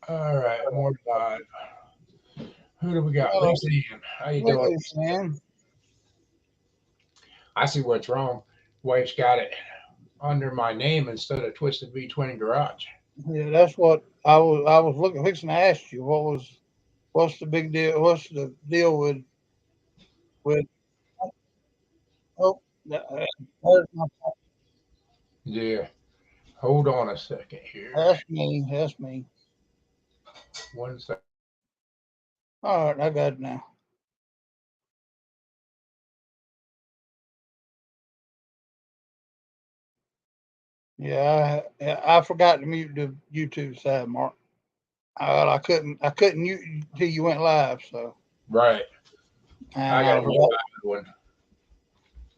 All right, more live. Who do we got? Hello, Lisa Ann. How you doing? hello, Sam. I see what's wrong. Wife's got it under my name instead of Twisted V Twin Garage. Yeah, that's what I was looking fixing to ask you. What's the big deal? What's the deal with? Oh, there's my, Yeah. Hold on a second here. that's me. That's me. One second. All right, I got it now. Yeah, I forgot to mute the YouTube side, Mark. I couldn't mute you till you went live. So, Right. I and got I to mute forgot. my other one.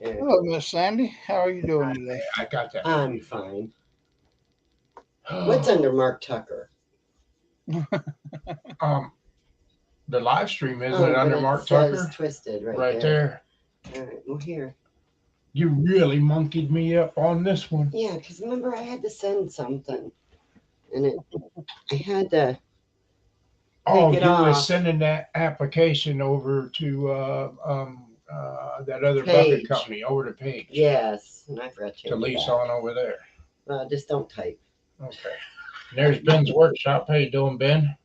Yeah, Hello, Miss Sandy. How are you doing today? I got that. I'm fine. What's under Mark Tucker? um, the live stream isn't it Oh, but under it Mark says Tucker? twisted Right there. there. All right, well, here. You really monkeyed me up on this one. Yeah, because remember I had to send something, and I had to Oh, take it you was off. sending that application over to that other bucket Page. company over to Page Yes, and I forgot to to change it lease back. on over there. Well, just don't type. Okay. And there's Ben's workshop. How you doing, Ben?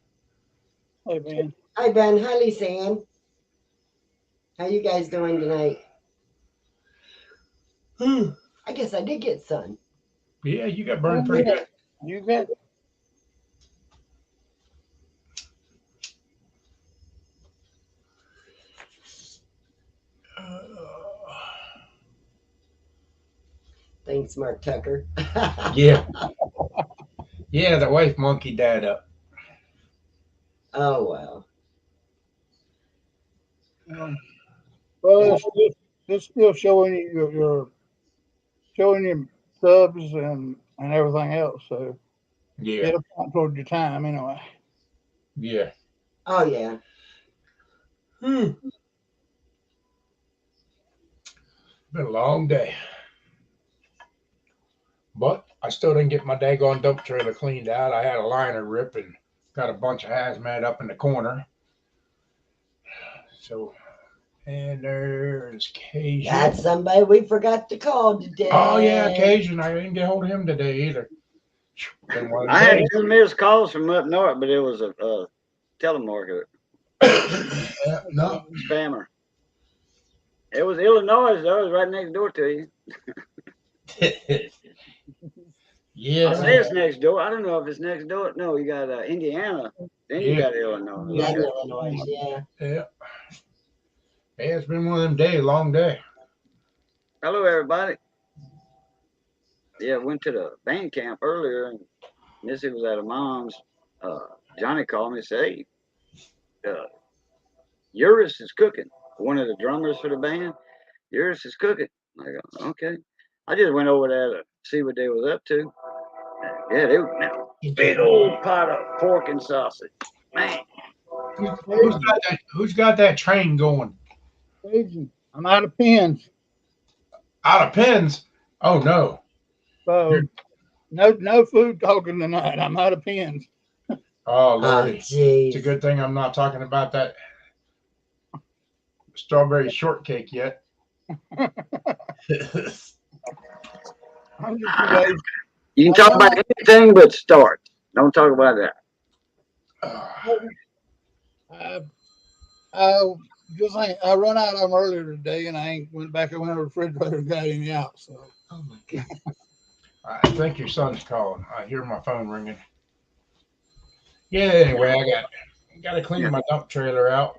Hey, man. Hi, Ben. Hi, Lisa Ann. How you guys doing tonight? I guess I did get sun. Yeah, you got Oh, burned pretty yeah. good. You got Thanks, Mark Tucker. Yeah, yeah. The wife monkeyed that up. Oh, well. um, well, it's still showing you your showing your subs and everything else. So Yeah, it'll count toward your time anyway. yeah. Oh, yeah. Hmm. Been a long day, but I still didn't get my daggone dump trailer cleaned out. I had a liner rip and got a bunch of hazmat up in the corner. So, and there's Cajun. That's somebody we forgot to call Oh yeah, today. Cajun. I didn't get hold of him today either. Been one of I them had days. 2 missed calls from up north, but it was a telemarketer Yeah, no. spammer. It was Illinois, though. It was right next door to you. I Yeah, say it's next door. I don't know if it's next door. No, you got Indiana, then you yeah, got Illinois. Then Okay. Illinois, yeah. yeah. Yeah, it's been one of them days, long day. Hello, everybody. Yeah, went to the band camp earlier, and Missy was at her mom's. Uh, Johnny called me and said, "Hey, uh, Eurus is cooking." One of the drummers for the band, Eurus is cooking. I go, okay. I just went over there to see what they was up to. Yeah, they were now big old pot of pork and sausage. Man, Who's got that train going Agent, I'm out of pins, out of pins? Oh no. so no food talking tonight. I'm out of pins. Oh Oh, lordy. It's jeez. a good thing I'm not talking about that strawberry shortcake yet. I'm just too lazy. you can I talk run about out. anything but starts. Don't talk about that. I, I I run out of them earlier today, and I ain't went back and went to the refrigerator and got any out. So Oh, my God. I think your son's calling. I hear my phone ringing. Yeah, anyway, I got to clean Yeah. my dump trailer out.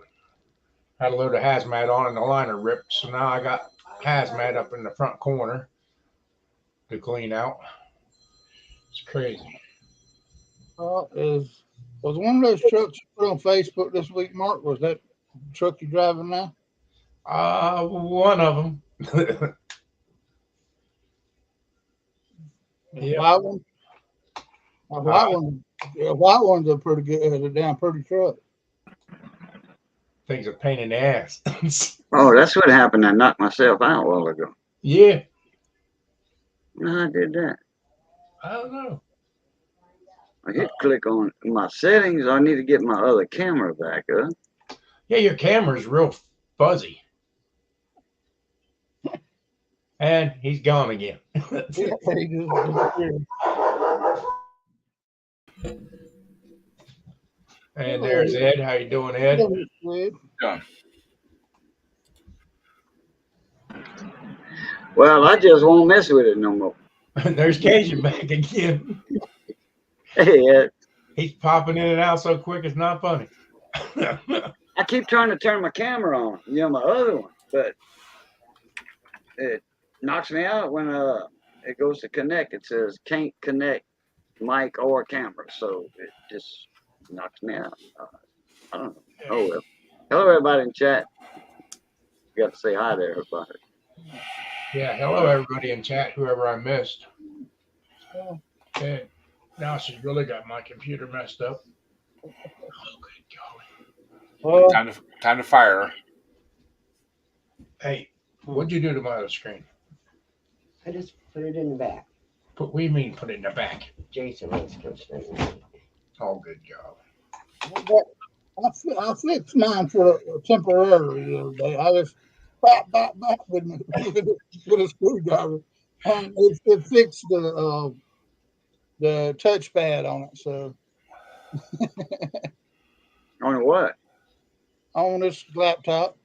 Had a load of hazmat on and the liner ripped, so now I got hazmat up in the front corner to clean out. It's crazy. is was one of those trucks you put on Facebook this week, Mark? Was that truck you driving now? One of them. The Yep. white one. The white Uh, one. The white one's a pretty good, a damn pretty truck. things a pain in the ass. Oh, that's what happened. I knocked myself out a while ago. Yeah, No, I did that. I don't know. I hit click on my settings. I need to get my other camera back up. Yeah, your camera's real fuzzy. And he's gone again. He just disappeared. And there's Ed. How you doing, Ed? Done. Well, I just won't mess with it no more. There's Cajun back again. Hey, Ed. He's popping in and out so quick, it's not funny. I keep trying to turn my camera on, my other one, but it knocks me out when it goes to connect. It says can't connect mic or camera, so it just knocks me out. I don't know. Oh well. Hello, everybody in chat. You got to say hi to everybody. Yeah, hello everybody in chat, whoever I missed. And now she's really got my computer messed up. Oh, good golly. Well, Time to fire her. Hey, what'd you do to my other screen? I just put it in the back. What do you mean put it in the back? Jason was considering it. Oh, good job. I fixed mine for temporarily the other day. I just back with a screwdriver, and it fixed the touchpad on it. So On what? on this laptop,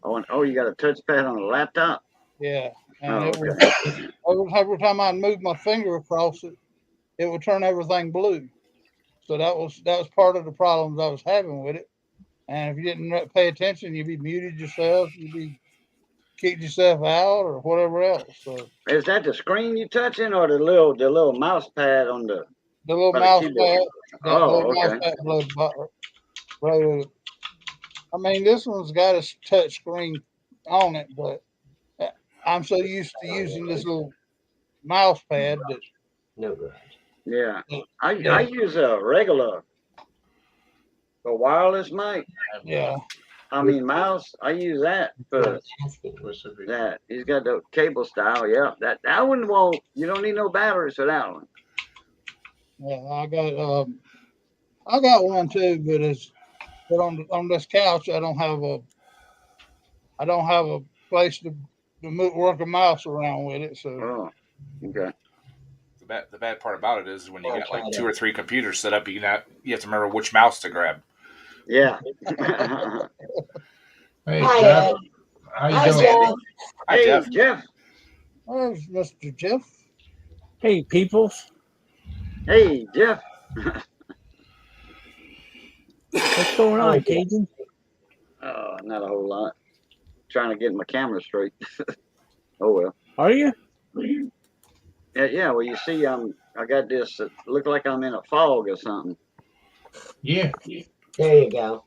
Oh, you got a touchpad on a laptop? yeah, and Oh, it was every time I moved my finger across it, it would turn everything blue. So that was part of the problems I was having with it. And if you didn't pay attention, you'd be muted yourself, you'd be kicked yourself out or whatever else. So Is that the screen you touching or the little mouse pad on the? the little By the mouse keyboard. pad, that Oh, little mouse okay. pad right. I mean, this one's got a touch screen on it, but I'm so used to using this little mouse pad that No good. Yeah, I use a wireless mic. yeah. I mean mouse. I use that I for was asking. that. He's got the cable style. Yeah, that one won't. You don't need no batteries for that one. Yeah, I got one too, but on this couch I don't have a place to work a mouse around with it. So Oh, okay. The bad part about it is when you got like 2 or 3 computers set up, you have to remember which mouse to grab. Yeah. Hey, Hi, Jeff. Ed. How you Hi, doing? Jeff. Hi, Hey, Jeff. Jeff. there's Mr. Jeff. Hey, people. Hey, Jeff. What's going on, Cajun? Oh, not a whole lot. Trying to get my camera straight. Oh well. Are you? Yeah. Well, you see, I got this. It look like I'm in a fog or something. Yeah. There you go.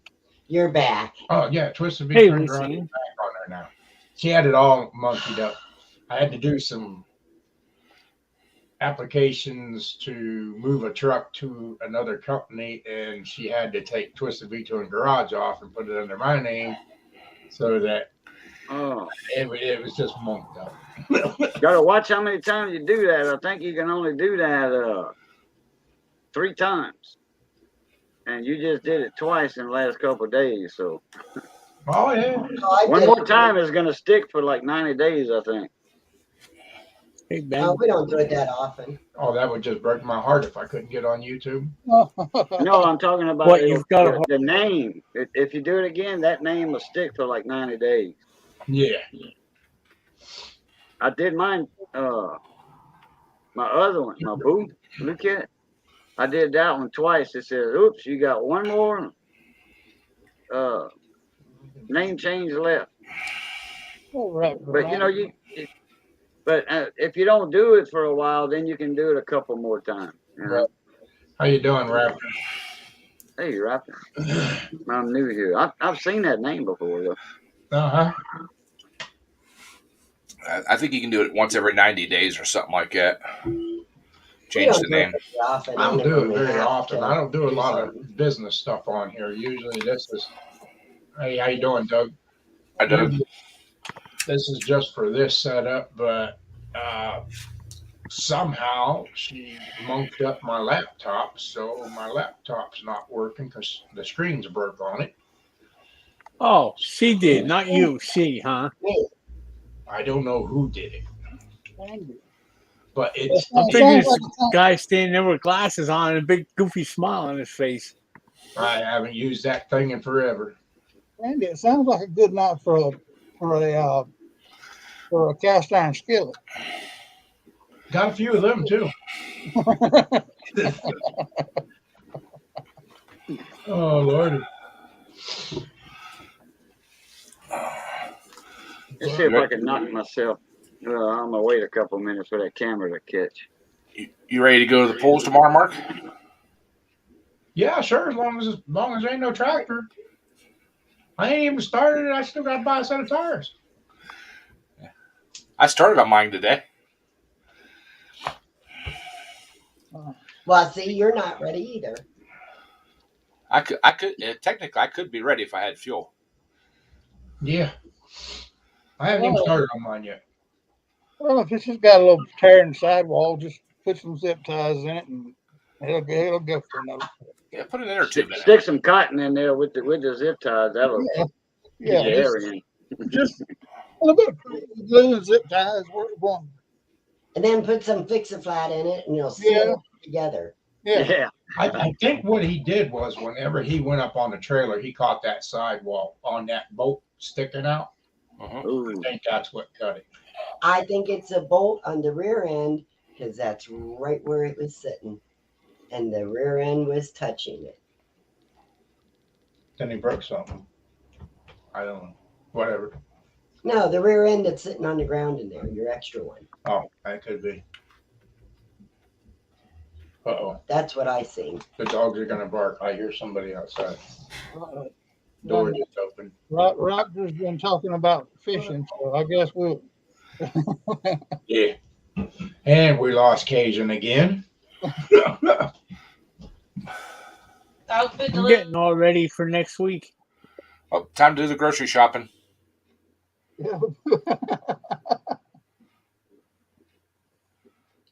You're back. Oh, yeah. Twisted V Hey, turned around Lucy. and back on there now. She had it all monkeyed up. I had to do some applications to move a truck to another company, and she had to take Twisted V to a garage off and put it under my name so that Oh, it was just monked up. gotta watch how many times you do that. I think you can only do that 3 times, and you just did it twice in the last couple of days. So Oh, yeah. Oh, I one did. more time is gonna stick for like 90 days, I think. Hey, Ben. Oh, we don't do it that often. Oh, that would just break my heart if I couldn't get on YouTube. No, I'm talking about What, you've got a- the name. If you do it again, that name will stick for like 90 days. Yeah. I did mine. My other one, my Blue Cat. I did that one twice. It says, "Oops, you got one more name change left." But you know, but if you don't do it for a while, then you can do it a couple more times. You know? Right. How you doing, Raptor? Hey, Raptor. I'm new here. I've seen that name before though. Uh-huh. I think you can do it once every 90 days or something like that. We Change don't the do it name. very often. I don't only do when it we very have often. to I don't do a do lot something. of business stuff on here. Usually this is, hey, how you doing, Doug? I do. This is just for this setup, but somehow she munked up my laptop, so my laptop's not working because the screen's broke on it. Oh, she did, not you. She, huh? I don't know who did it, Andy. but it's I Sounds figure like this it's- guy standing there with glasses on and a big goofy smile on his face. I haven't used that thing in forever. Andy, it sounds like a good night for a cast iron skillet. Got a few of them too. Oh Lordy. Let's see if I can knock myself. I'm gonna wait a couple minutes for that camera to catch. You ready to go to the polls tomorrow, Mark? Yeah, sure. As long as there ain't no tractor. I ain't even started it. I still got to buy a set of tires. I started on mine today. Well, see, you're not ready either. I could technically I could be ready if I had fuel. Yeah. I haven't even started on mine yet. Well, if it's just got a little tear in the sidewall, just put some zip ties in it, and it'll go for another. Yeah, put an inner tube in it. Stick some cotton in there with the zip ties. That'll Yeah, get the air in. just a little bit of glue and zip ties. One. And then put some Fix-A-Flat in it and you'll seal Yeah. it together. Yeah. Yeah. I think what he did was whenever he went up on the trailer, he caught that sidewall on that bolt sticking out. Mhm. Ooh. I think that's what cut it. I think it's a bolt on the rear end because that's right where it was sitting. And the rear end was touching it. Then he broke something. I don't know. Whatever. No, the rear end that's sitting on the ground in there, your extra one. Oh, that could be. Uh-oh. That's what I seen. The dogs are going to bark. I hear somebody outside. Door just open. Raptor's been talking about fishing, so I guess we'll. Yeah. And we lost Cajun again. I'm getting all ready for next week. Oh, time to do the grocery shopping.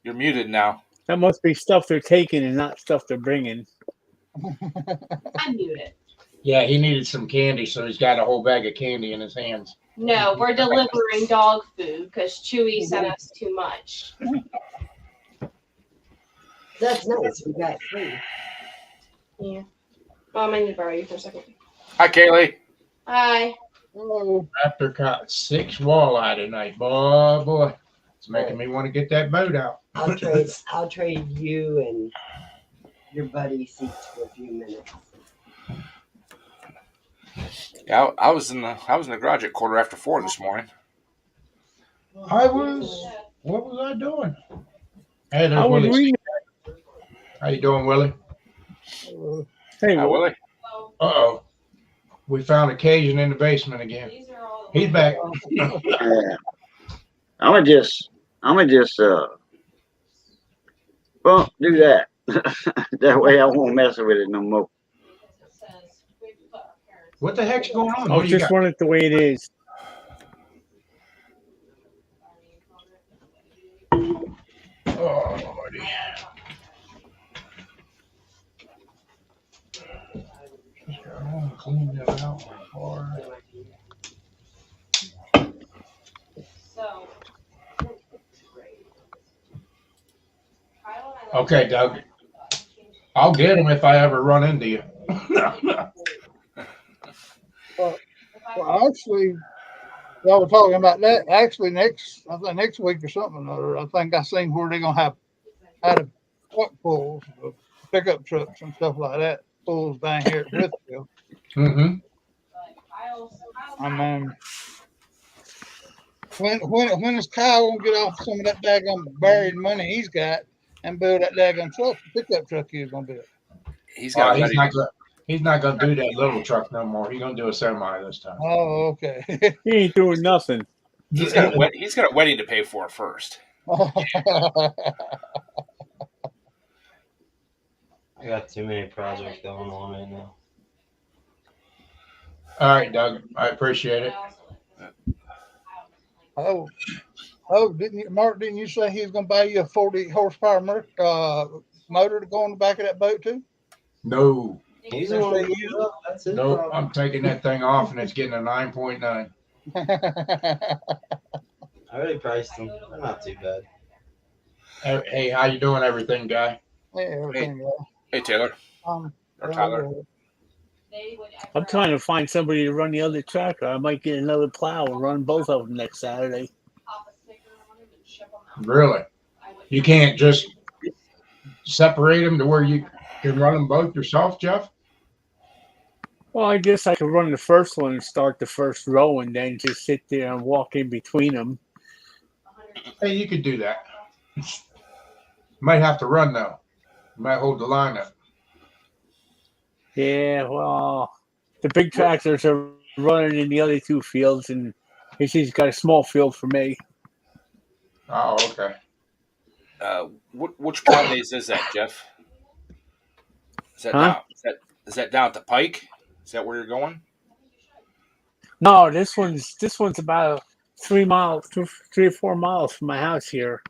You're muted now. That must be stuff they're taking and not stuff they're bringing. I'm muted. Yeah, he needed some candy, so he's got a whole bag of candy in his hands. No, we're delivering dog food because Chewy sent us too much. That's nice. We got 3. Yeah. Mom, I need to borrow you for a second. Hi, Kaylee. Hi. Oh, Raptor caught 6 walleye tonight. Boy. It's making me want to get that boat out. I'll trade you and your buddy seats for a few minutes. Yeah, I was in the garage at 4:15 this morning. What was I doing? Hey, I there's was Willie. reading. How you doing, Willie? Hey, Hi, Willie. Uh-oh. We found a Cajun in the basement again. He's back. Yeah. I'm gonna just well, do that. That way I won't mess with it no more. What the heck's going on? I'll What do you just got? run it the way it is. Oh, Lordy. Clean that out before. So. Okay, Doug. I'll get him if I ever run into you. well, actually, y'all were talking about that. Actually, next week or something, or I think I seen where they're gonna have a truck pulls, pickup trucks and stuff like that, pulls down here at Brithville. Mm-hmm. I mean, when is Kyle gonna get off some of that daggum buried money he's got and build that daggum truck, pickup truck he's gonna build? He's got He's not gonna do that little truck no more. He's gonna do a semi this time. Oh, okay. He ain't doing nothing. he's got a wedding to pay for first. I got too many projects going on right now. All right, Doug. I appreciate it. Oh, Oh, Mark? Didn't you say he was going to buy you a 40 horsepower motor to go on the back of that boat too? No, He's the one to hook it up. That's it. no, I'm taking that thing off, and it's getting a 9.9. I already priced them. They're not too bad. Hey, how you doing, everything, guy? Yeah, everything. Hey, Taylor or Tyler. I'm trying to find somebody to run the other tractor. I might get another plow and run both of them next Saturday. Really? You can't just separate them to where you can run them both yourself, Jeff? Well, I guess I could run the first one and start the first row and then just sit there and walk in between them. Hey, you could do that. Might have to run though. You might hold the line up. Yeah, well, the big tractors are running in the other two fields, and he's got a small field for me. Oh, okay. Which plow days is that, Jeff? Is that Huh? down? Is that down at the Pike? Is that where you're going? No, this one's about 3 or 4 miles from my house here.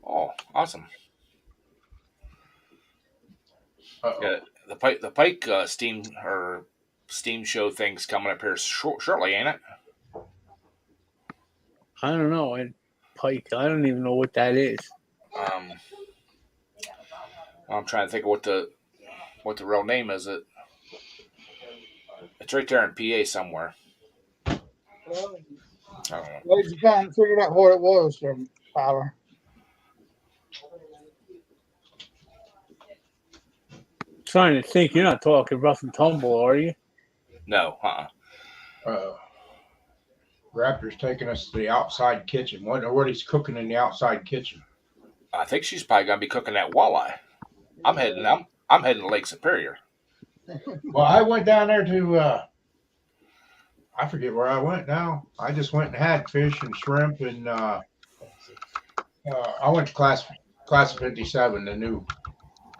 Oh, awesome. Uh-oh. Yeah, the Pike steam show thing's coming up here shortly, ain't it? I don't know. And Pike, I don't even know what that is. I'm trying to think of what the real name is. It's right there in PA somewhere. I don't know. Well, you kind of figured out what it was, Tyler. Trying to think. You're not talking rough and tumble, are you? No, Raptor's taking us to the outside kitchen. Wonder what he's cooking in the outside kitchen. I think she's probably gonna be cooking that walleye. I'm heading to Lake Superior. Well, I went down there to I forget where I went now. I just went and had fish and shrimp, and I went to Class 57,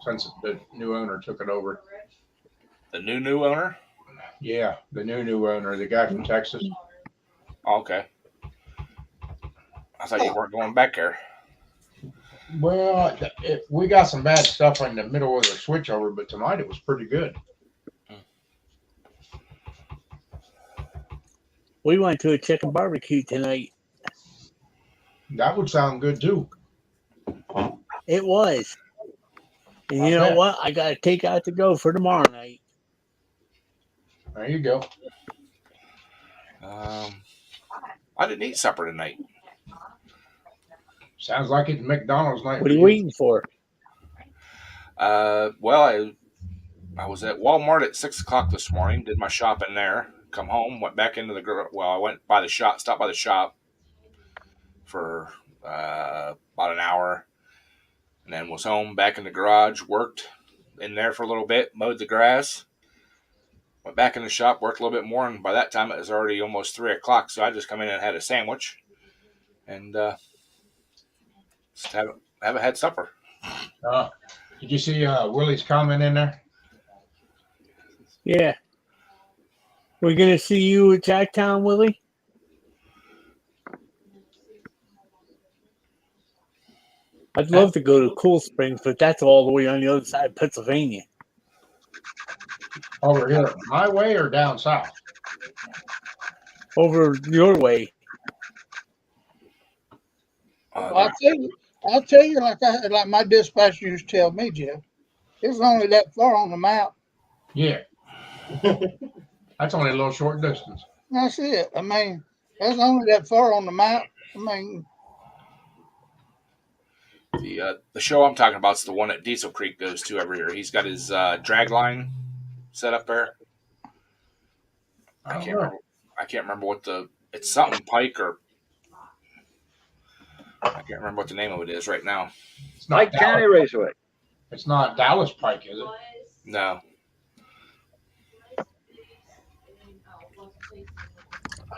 since the new owner took it over. The new owner? Yeah, the new owner, the guy from Texas. Oh, okay. I thought you weren't going back there. Well, we got some bad stuff in the middle of the switchover, but tonight it was pretty good. We went to a chicken barbecue tonight. That would sound good too. It was. And you know what? I got to take out to go for tomorrow night. There you go. I didn't eat supper tonight. Sounds like it's McDonald's night. What are you waiting for? Well, I was at Walmart at 6:00 this morning. Did my shopping there. Come home. Went back into I went by the shop. Stopped by the shop for about an hour, and then was home. Back in the garage. Worked in there for a little bit. Mowed the grass. Went back in the shop. Worked a little bit more, and by that time it was already almost 3:00. So I just come in and had a sandwich, and just haven't had supper. Did you see Willie's comment in there? Yeah. We're going to see you at Jacktown, Willie? I'd love to go to Cool Springs, but that's all the way on the other side of Pennsylvania. Over here, my way or down south? Over your way. I'll tell you, like my dispatcher used to tell me, Jeff. It's only that far on the map. Yeah. That's only a little short distance. That's it. I mean, that's only that far on the map. I mean, the show I'm talking about is the one that Diesel Creek goes to every year. He's got his drag line set up there. I can't remember what it's something Pike or I can't remember what the name of it is right now. It's not Pike County Raceway. It's not Dallas Pike, is it? No.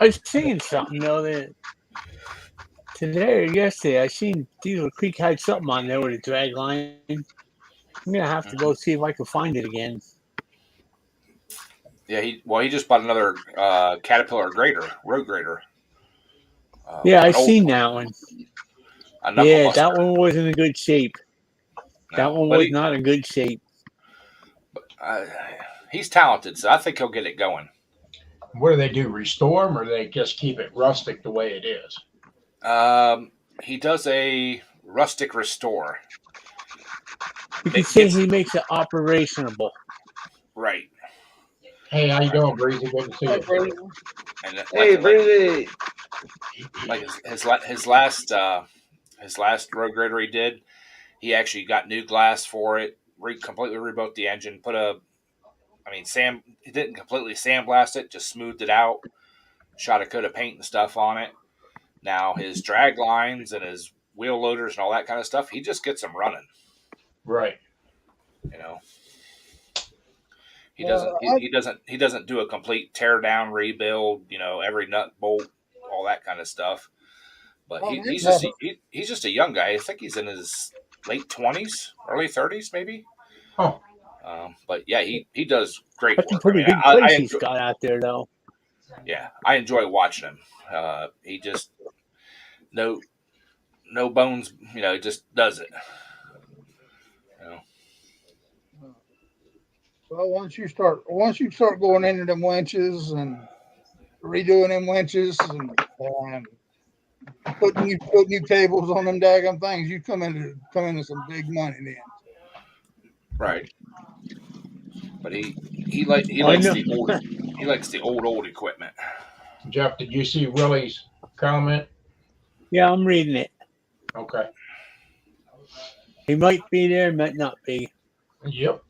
I was seeing something, though, that today or yesterday, I seen Diesel Creek had something on there with a drag line. I'm going to have to go see if I can find it again. Yeah, he just bought another Caterpillar grader, road grader. Yeah, I an old- seen that one. a knuckle Yeah, buster. that one wasn't in good shape. That No, one but was not in good shape. he's talented, so I think he'll get it going. What do they do? Restore them, or they just keep it rustic the way it is? He does a rustic restore. You can It say gets he makes it operationable. right, Hey, how you doing, Breezy? Good to see Hey, you. Brady. and Hey, like Breezy. his last road grader he did, he actually got new glass for it, completely rebuilt the engine, he didn't completely sandblast it, just smoothed it out, shot a coat of paint and stuff on it. Now his drag lines and his wheel loaders and all that kind of stuff, he just gets them running. Right. You know, he Uh, doesn't I, he doesn't do a complete tear down rebuild. You know, every nut bolt, all that kind of stuff. But I he's have just he's just a young guy. I think he's in his late 20s, early 30s, maybe. Oh, But yeah, he does great That's a work. pretty big I place he's enjoy, got out there, though. yeah, I enjoy watching him. He just no bones. You know, he just does it. You know? well, once you start going into them winches and redoing them winches and putting new cables on them daggum things, you come into some big money then. Right. But he I likes know. the old equipment. Jeff, did you see Willie's comment? Yeah, I'm reading it. Okay. He might be there, might not be. Yep.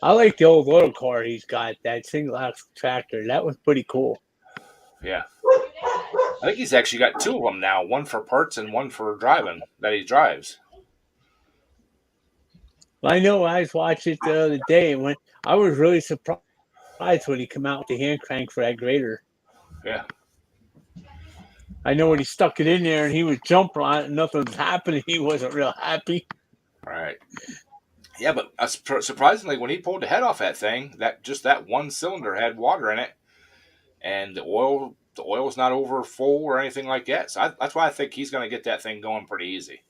I like the old little car he's got, that single axle tractor. That was pretty cool. Yeah. I think he's actually got two of them now, one for parts and one for driving that he drives. I know I was watching it the other day, and I was really surprised when he came out with the hand crank for that grader. Yeah. I know when he stuck it in there and he was jumping on it and nothing was happening, he wasn't real happy. Right. Yeah, but surprisingly, when he pulled the head off that thing, that one cylinder had water in it, and the oil's not over full or anything like that. So that's why I think he's going to get that thing going pretty easy.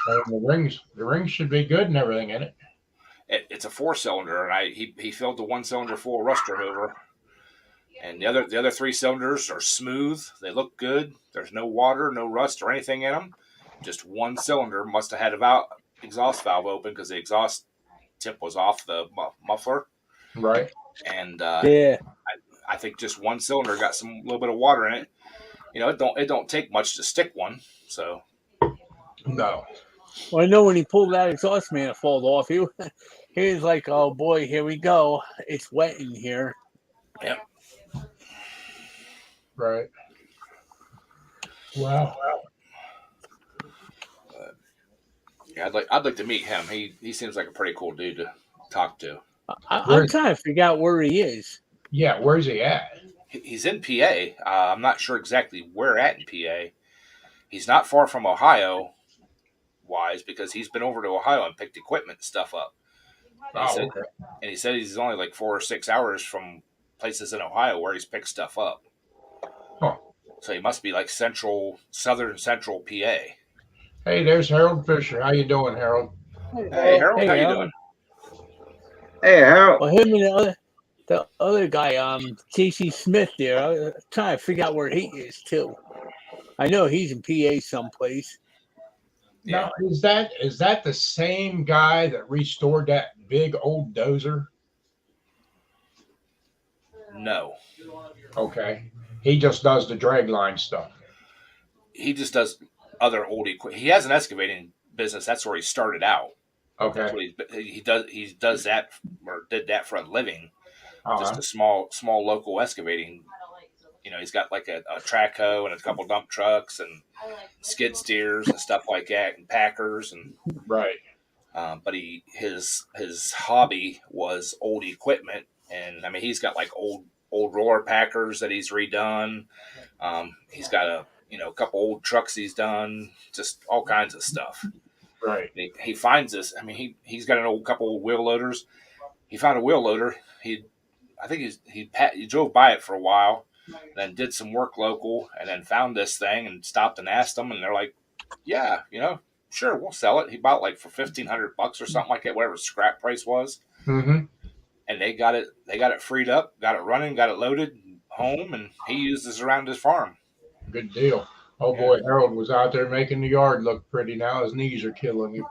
And the rings should be good and everything in it. It's a 4-cylinder, and he filled the 1 cylinder full of rust remover, and the other 3 cylinders are smooth. They look good. There's no water, no rust or anything in them. Just 1 cylinder must have had a exhaust valve open because the exhaust tip was off the muffler. Right. And Yeah. I think just 1 cylinder got some little bit of water in it. You know, it don't take much to stick one. So No. Well, I know when he pulled that exhaust manifold off, he was like, "Oh boy, here we go. It's wet in here." Yep. Right. Wow. Yeah, I'd like to meet him. He seems like a pretty cool dude to talk to. I'm trying to figure out where he is. Yeah, where's he at? He's in PA. I'm not sure exactly where at in PA. He's not far from Ohio, wise, because he's been over to Ohio and picked equipment and stuff up. And he said he's only like 4 or 6 hours from places in Ohio where he's picked stuff up. Huh. So he must be like southern central PA. Hey, there's Harold Fisher. How you doing, Harold? Hey, Harold, how you doing? Hey, Harold. Well, him and the other guy, Casey Smith there, I'm trying to figure out where he is too. I know he's in PA someplace. Now, is that the same guy that restored that big old dozer? No. Okay. He just does the drag line stuff. He just does other old equipment. He has an excavating business. That's where he started out. Okay. That's what he does that, or did that for a living. Uh-huh. Just a small local excavating. You know, he's got like a track hoe and a couple dump trucks and skid steers and stuff like that, and packers and Right. But his hobby was old equipment, and I mean he's got like old roller packers that he's redone. He's got a couple old trucks he's done, just all kinds of stuff. Right. He finds this. I mean he's got an couple old wheel loaders. He found a wheel loader. He drove by it for a while. then did some work local, and then found this thing and stopped and asked them, and they're like, "Yeah, sure, we'll sell it." He bought it like for $1,500 or something like that, whatever the scrap price was, Mm-hmm. and they got it freed up, got it running, got it loaded home, and he uses it around his farm. Good deal. Oh boy, Harold was out there making the yard look pretty. Now his knees are killing him.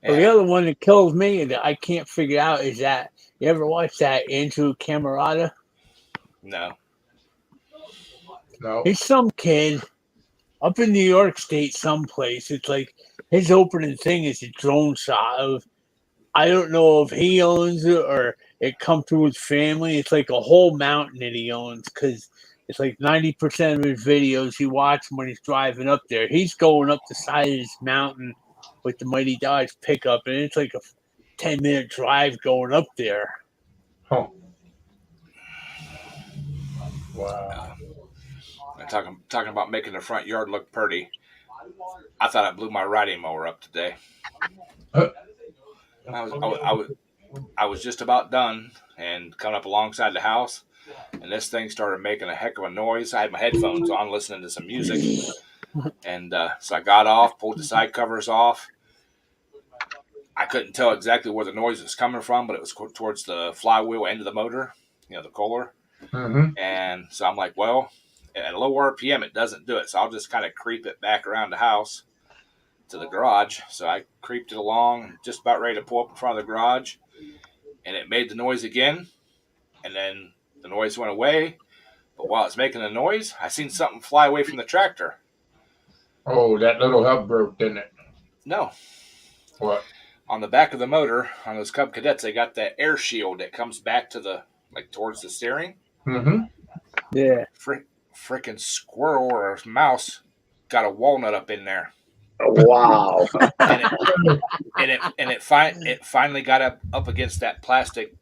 Well, the other one that kills me that I can't figure out is that you ever watch that Andrew Camarada? No. No. He's some kid up in New York State someplace. It's like his opening thing is a drone shot of, I don't know if he owns it or it come through his family. It's like a whole mountain that he owns because it's like 90% of his videos he watches when he's driving up there. He's going up the side of this mountain with the Mighty Dodge pickup, and it's like a 10-minute drive going up there. Huh. Wow. Talking about making the front yard look pretty. I thought I blew my riding mower up today. I was just about done and coming up alongside the house, and this thing started making a heck of a noise. I had my headphones on, listening to some music, and so I got off, pulled the side covers off. I couldn't tell exactly where the noise was coming from, but it was towards the flywheel end of the motor, the Kohler. Mm-hmm. And so I'm like, well, at a low RPM, it doesn't do it. So I'll just kind of creep it back around the house to the garage. So I creeped it along, just about ready to pull up in front of the garage, and it made the noise again. And then the noise went away. But while it's making the noise, I seen something fly away from the tractor. Oh, that little hub broke, didn't it? No. What? On the back of the motor, on those Cub Cadets, they got that air shield that comes back to towards the steering. Mm-hmm. Yeah. Freaking squirrel or a mouse got a walnut up in there. Wow. and it finally got up against that plastic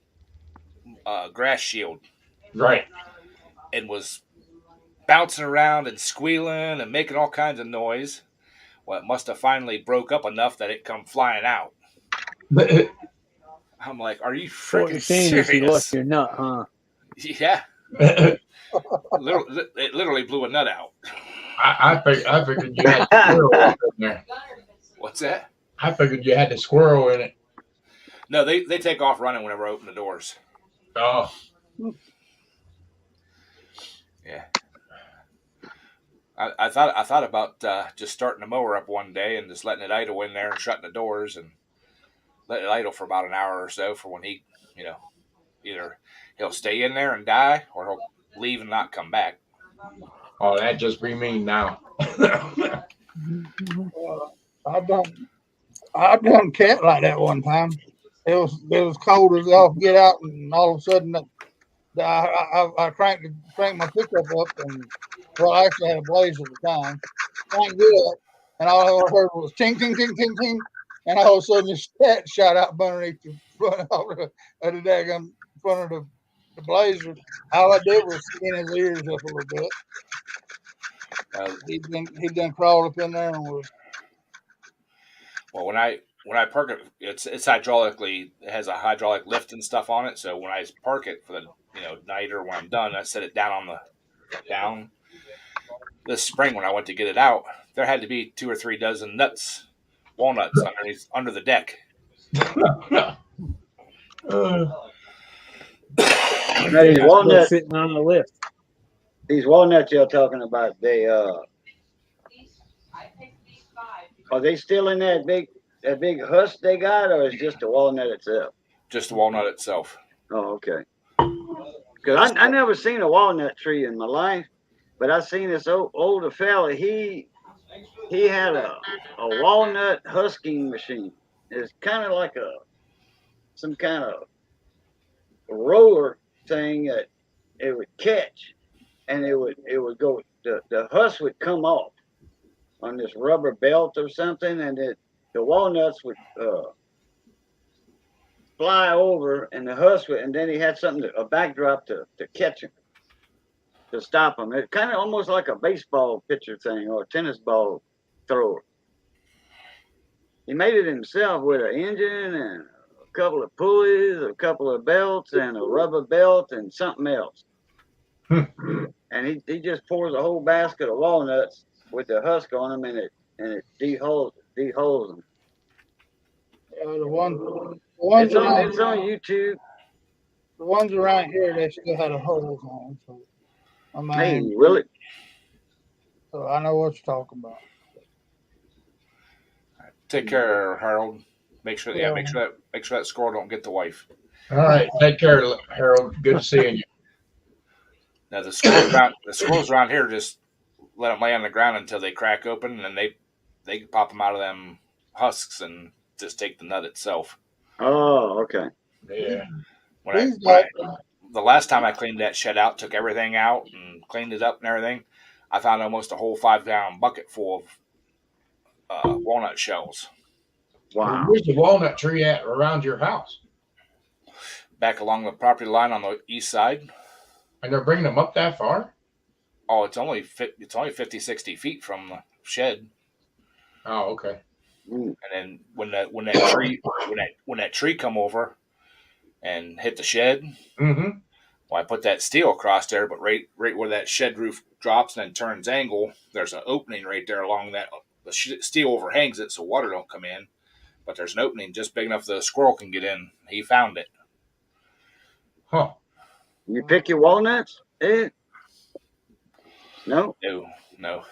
grass shield. Right. And was bouncing around and squealing and making all kinds of noise. Well, it must have finally broke up enough that it come flying out. I'm like, are you So what you're freaking saying is you serious? lost your nut, huh? Yeah. It literally blew a nut out. I figured you had the squirrel up in there. What's that? I figured you had the squirrel in it. No, they take off running whenever I open the doors. Oh. Yeah. I thought about just starting the mower up one day and just letting it idle in there and shutting the doors and letting it idle for about an hour or so for when he, either he'll stay in there and die or he'll leave and not come back. Oh, that just be mean now. I done cat like that one time. It was cold as all get out, and all of a sudden, I cranked my pickup up, and I actually had a Blazer at the time. Cranked it up, and all I heard was ting ting ting ting ting, and all of a sudden this cat shot out underneath the front of the daggum front of the Blazer. All I did was skin his ears up a little bit. He done crawled up in there and was. Well, when I park it, it's hydraulically, it has a hydraulic lift and stuff on it. So when I park it for the night or when I'm done, I set it down down. This spring when I went to get it out, there had to be 2 or 3 dozen walnuts under the deck. These walnuts sitting on the lift. These walnuts you're talking about, they are they still in that big husk they got, or is it just the walnut itself? Just the walnut itself. Oh, okay. Because I never seen a walnut tree in my life, but I seen this older fella. He had a walnut husking machine. It's kind of like some kind of roller thing that it would catch, and it would go. The husk would come off on this rubber belt or something, and the walnuts would fly over, and the husk would, and then he had a backdrop to catch him, to stop him. It's kind of almost like a baseball pitcher thing or a tennis ball thrower. He made it himself with an engine and a couple of pulleys, a couple of belts, and a rubber belt and something else. And he just pours a whole basket of walnuts with the husk on them, and it dehulls them. The ones around, It's on YouTube. the ones around here, they still had the holes on. So I Hey, mean, will it? so I know what you're talking about. Take care, Harold. Make sure, Yeah. make sure that squirrel don't get the wife. All right. Take care, Harold. Good seeing you. Now the squirrels around here just let them lay on the ground until they crack open, and they can pop them out of them husks and just take the nut itself. Oh, okay. Yeah. The last time I cleaned that shed out, took everything out and cleaned it up and everything, I found almost a whole 5-gallon bucket full of walnut shells. Wow. Where's the walnut tree at around your house? Back along the property line on the east side. And they're bringing them up that far? Oh, it's only 50, 60 feet from the shed. Oh, okay. And then when that tree come over and hit the shed, Mm-hmm. well, I put that steel across there, but right where that shed roof drops and then turns angle, there's an opening right there along that. The steel overhangs it so water don't come in, but there's an opening just big enough the squirrel can get in. He found it. Huh. You pick your walnuts? No. No.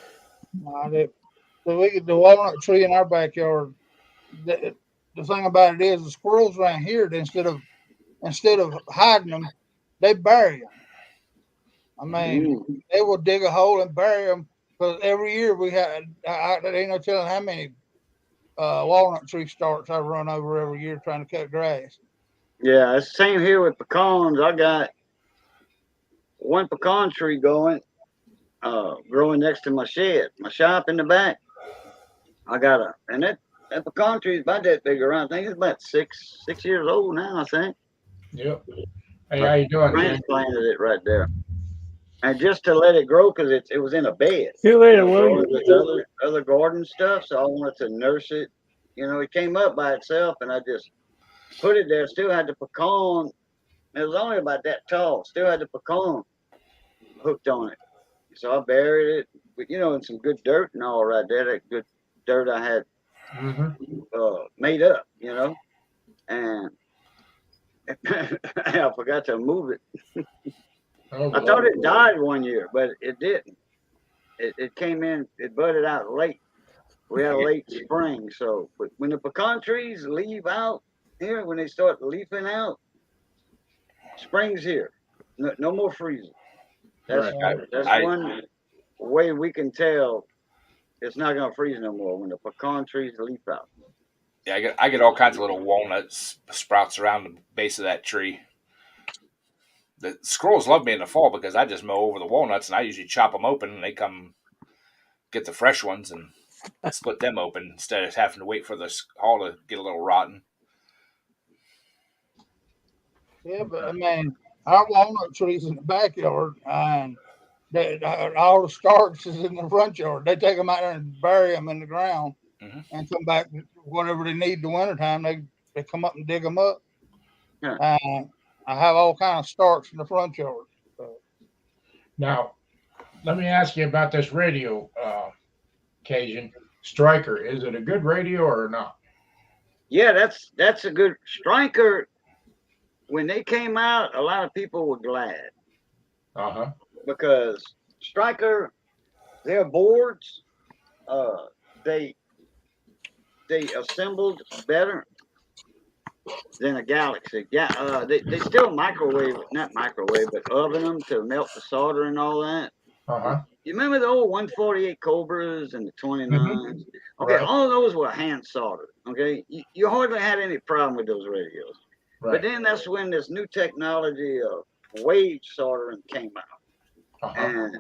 The walnut tree in our backyard. The thing about it is, the squirrels around here, instead of hiding them, they bury them. I mean, they will dig a hole and bury them, because every year we had. There ain't no telling how many walnut tree starts I run over every year trying to cut grass. Yeah, it's the same here with pecans. I got one pecan tree growing next to my shed, my shop in the back. I got and that pecan tree is about that big around. I think it's about 6 years old now, I think. Yep. Hey, how you doing, Jim? Transplanted it right there. And just to let it grow, because it was in a bed. See you later, With William. other garden stuff, so I wanted to nurse it. It came up by itself, and I just put it there. Still had the pecan. It was only about that tall. Still had the pecan hooked on it. So I buried it, with, in some good dirt and all right there. That good dirt I had made up, and I forgot to move it. I thought it died one year, but it didn't. It came in, it budded out late. We had a late spring, so but when the pecan trees leave out here, when they start leafing out, spring's here. No more freezing. That's one way we can tell it's not gonna freeze no more when the pecan trees leaf out. Yeah, I get all kinds of little walnut sprouts around the base of that tree. The squirrels love me in the fall because I just mow over the walnuts and I usually chop them open and they come get the fresh ones and split them open instead of having to wait for the hull to get a little rotten. Yeah, but I mean, our walnut trees in the backyard, and all the starts is in the front yard. They take them out there and bury them in the ground, and come back whatever they need in the wintertime. They come up and dig them up. Yeah. I have all kind of starts in the front yard. So. Now, let me ask you about this radio, Cajun Striker. Is it a good radio or not? Yeah, that's a good Striker. When they came out, a lot of people were glad. Because Striker, their boards, they assembled better than a Galaxy. Yeah, they still not microwave, but oven them to melt the solder and all that. You remember the old 148 Cobras and the 29s? Okay, all of those were hand soldered. Okay, you hardly had any problem with those radios. But then that's when this new technology of wave soldering came out. And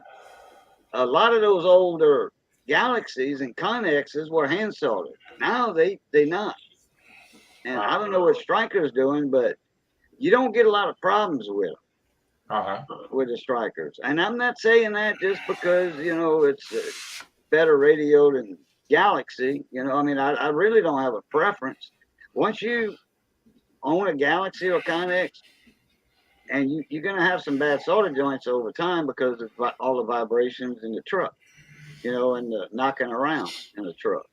a lot of those older Galaxies and Connexes were hand soldered. Now they not. And I don't know what Striker's doing, but you don't get a lot of problems with them. With the Strikers. And I'm not saying that just because, it's a better radio than Galaxy. I mean, I really don't have a preference. Once you own a Galaxy or Connex, and you're going to have some bad solder joints over time because of all the vibrations in the truck, you know, and the knocking around in the truck.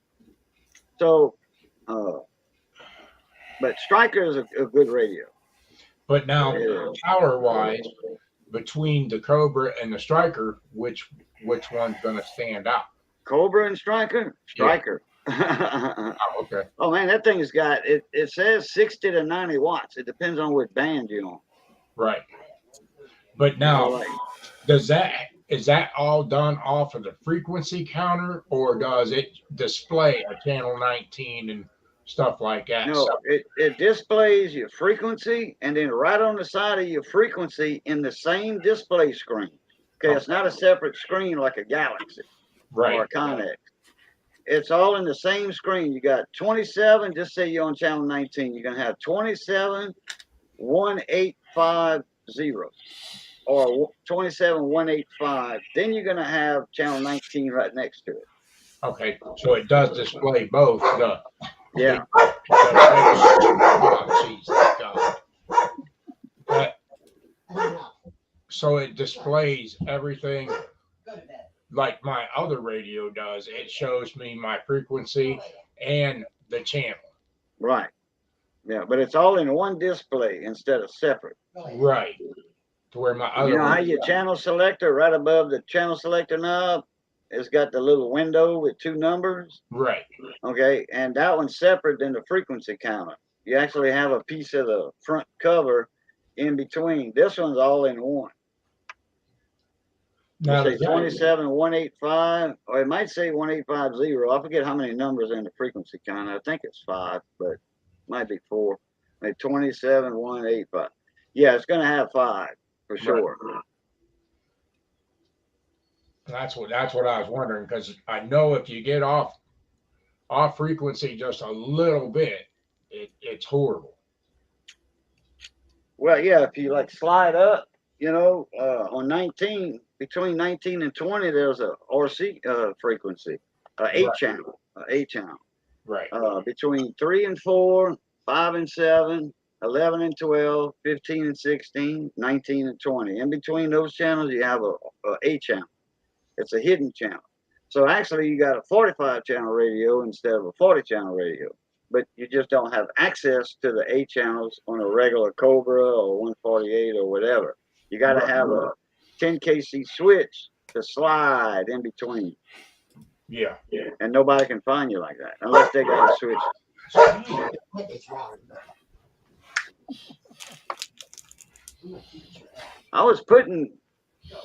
So, but Stryker is a good radio. But now, Yeah. power wise, between the Cobra and the Stryker, which one's going to stand out? Cobra and Stryker? Stryker. Oh, okay. Oh man, that thing has got it. It says 60 to 90 watts. It depends on what band you're on. Right. But now, is that all done off of the frequency counter, or does it display a channel 19 and stuff like that? No, it displays your frequency, and then right on the side of your frequency in the same display screen. Okay, it's not a separate screen like a Galaxy or a Connex. It's all in the same screen. You got 27, just say you're on channel 19. You're going to have 271850 or 27185. Then you're going to have channel 19 right next to it. Okay, so it does display both. Yeah. So it displays everything like my other radio does. It shows me my frequency and the channel. Right. Yeah, but it's all in one display instead of separate. Right. To where my other you know how your channel selector right above the channel selector knob, it's got the little window with two numbers. Right. Okay, and that one's separate than the frequency counter. You actually have a piece of the front cover in between. This one's all in one. Now, say 27185, or it might say 1850. I forget how many numbers in the frequency counter. I think it's 5, but it might be 4. Maybe 27185. Yeah, it's going to have 5 for sure. Right. That's what I was wondering, because I know if you get off frequency just a little bit, it's horrible. Well, yeah, if you like slide up, you know, on 19, between 19 and 20, there's a RC frequency, 8 channel, 8 channel. Right. Between 3 and 4, 5 and 7, 11 and 12, 15 and 16, 19 and 20. In between those channels, you have a 8 channel. It's a hidden channel. So actually, you got a 45 channel radio instead of a 40 channel radio. But you just don't have access to the 8 channels on a regular Cobra or 148 or whatever. You got to have a 10 kc switch to slide in between. Yeah. And nobody can find you like that unless they got a switch. I was putting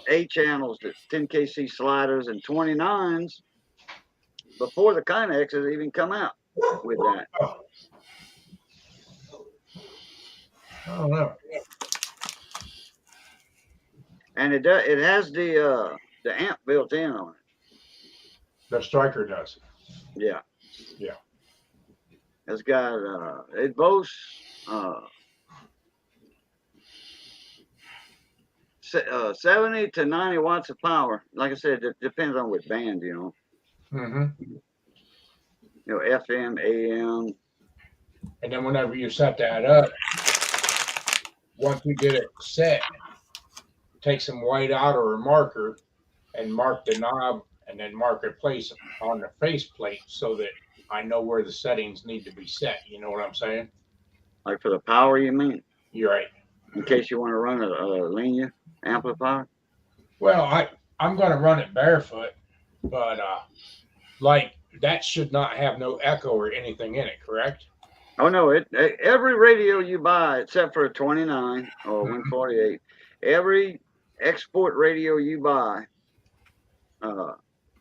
8 channels, 10 kc sliders, and 29s before the Connexes even come out with that. I don't know. And it has the amp built in on it. The Stryker does. Yeah. Yeah. It's got it boasts 70 to 90 watts of power. Like I said, it depends on what band, you know. Mm-hmm. You know, FM, AM. And then whenever you set that up, once you get it set, take some white out or a marker and mark the knob, and then mark a place on the faceplate so that I know where the settings need to be set. You know what I'm saying? Like for the power, you mean? You're right. In case you want to run a linear amplifier? Well, I'm going to run it barefoot, but like that should not have no echo or anything in it, correct? Oh no! Every radio you buy, except for a 29 or 148, every export radio you buy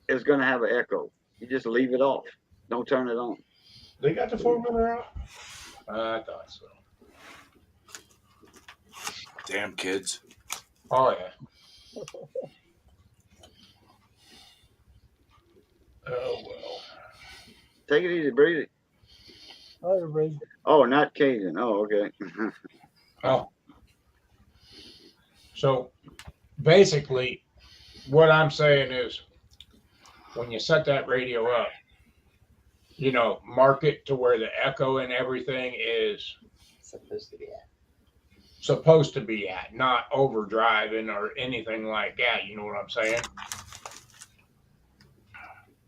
is going to have an echo. You just leave it off. Don't turn it on. They got the 4-wheeler out? I thought so. Damn kids. Oh yeah. Oh well. Take it easy, breathe it. Oh, not Cajun. Oh, okay. Oh. So basically, what I'm saying is, when you set that radio up, you know, mark it to where the echo and everything is Supposed to be at. supposed to be at, not overdriving or anything like that. You know what I'm saying?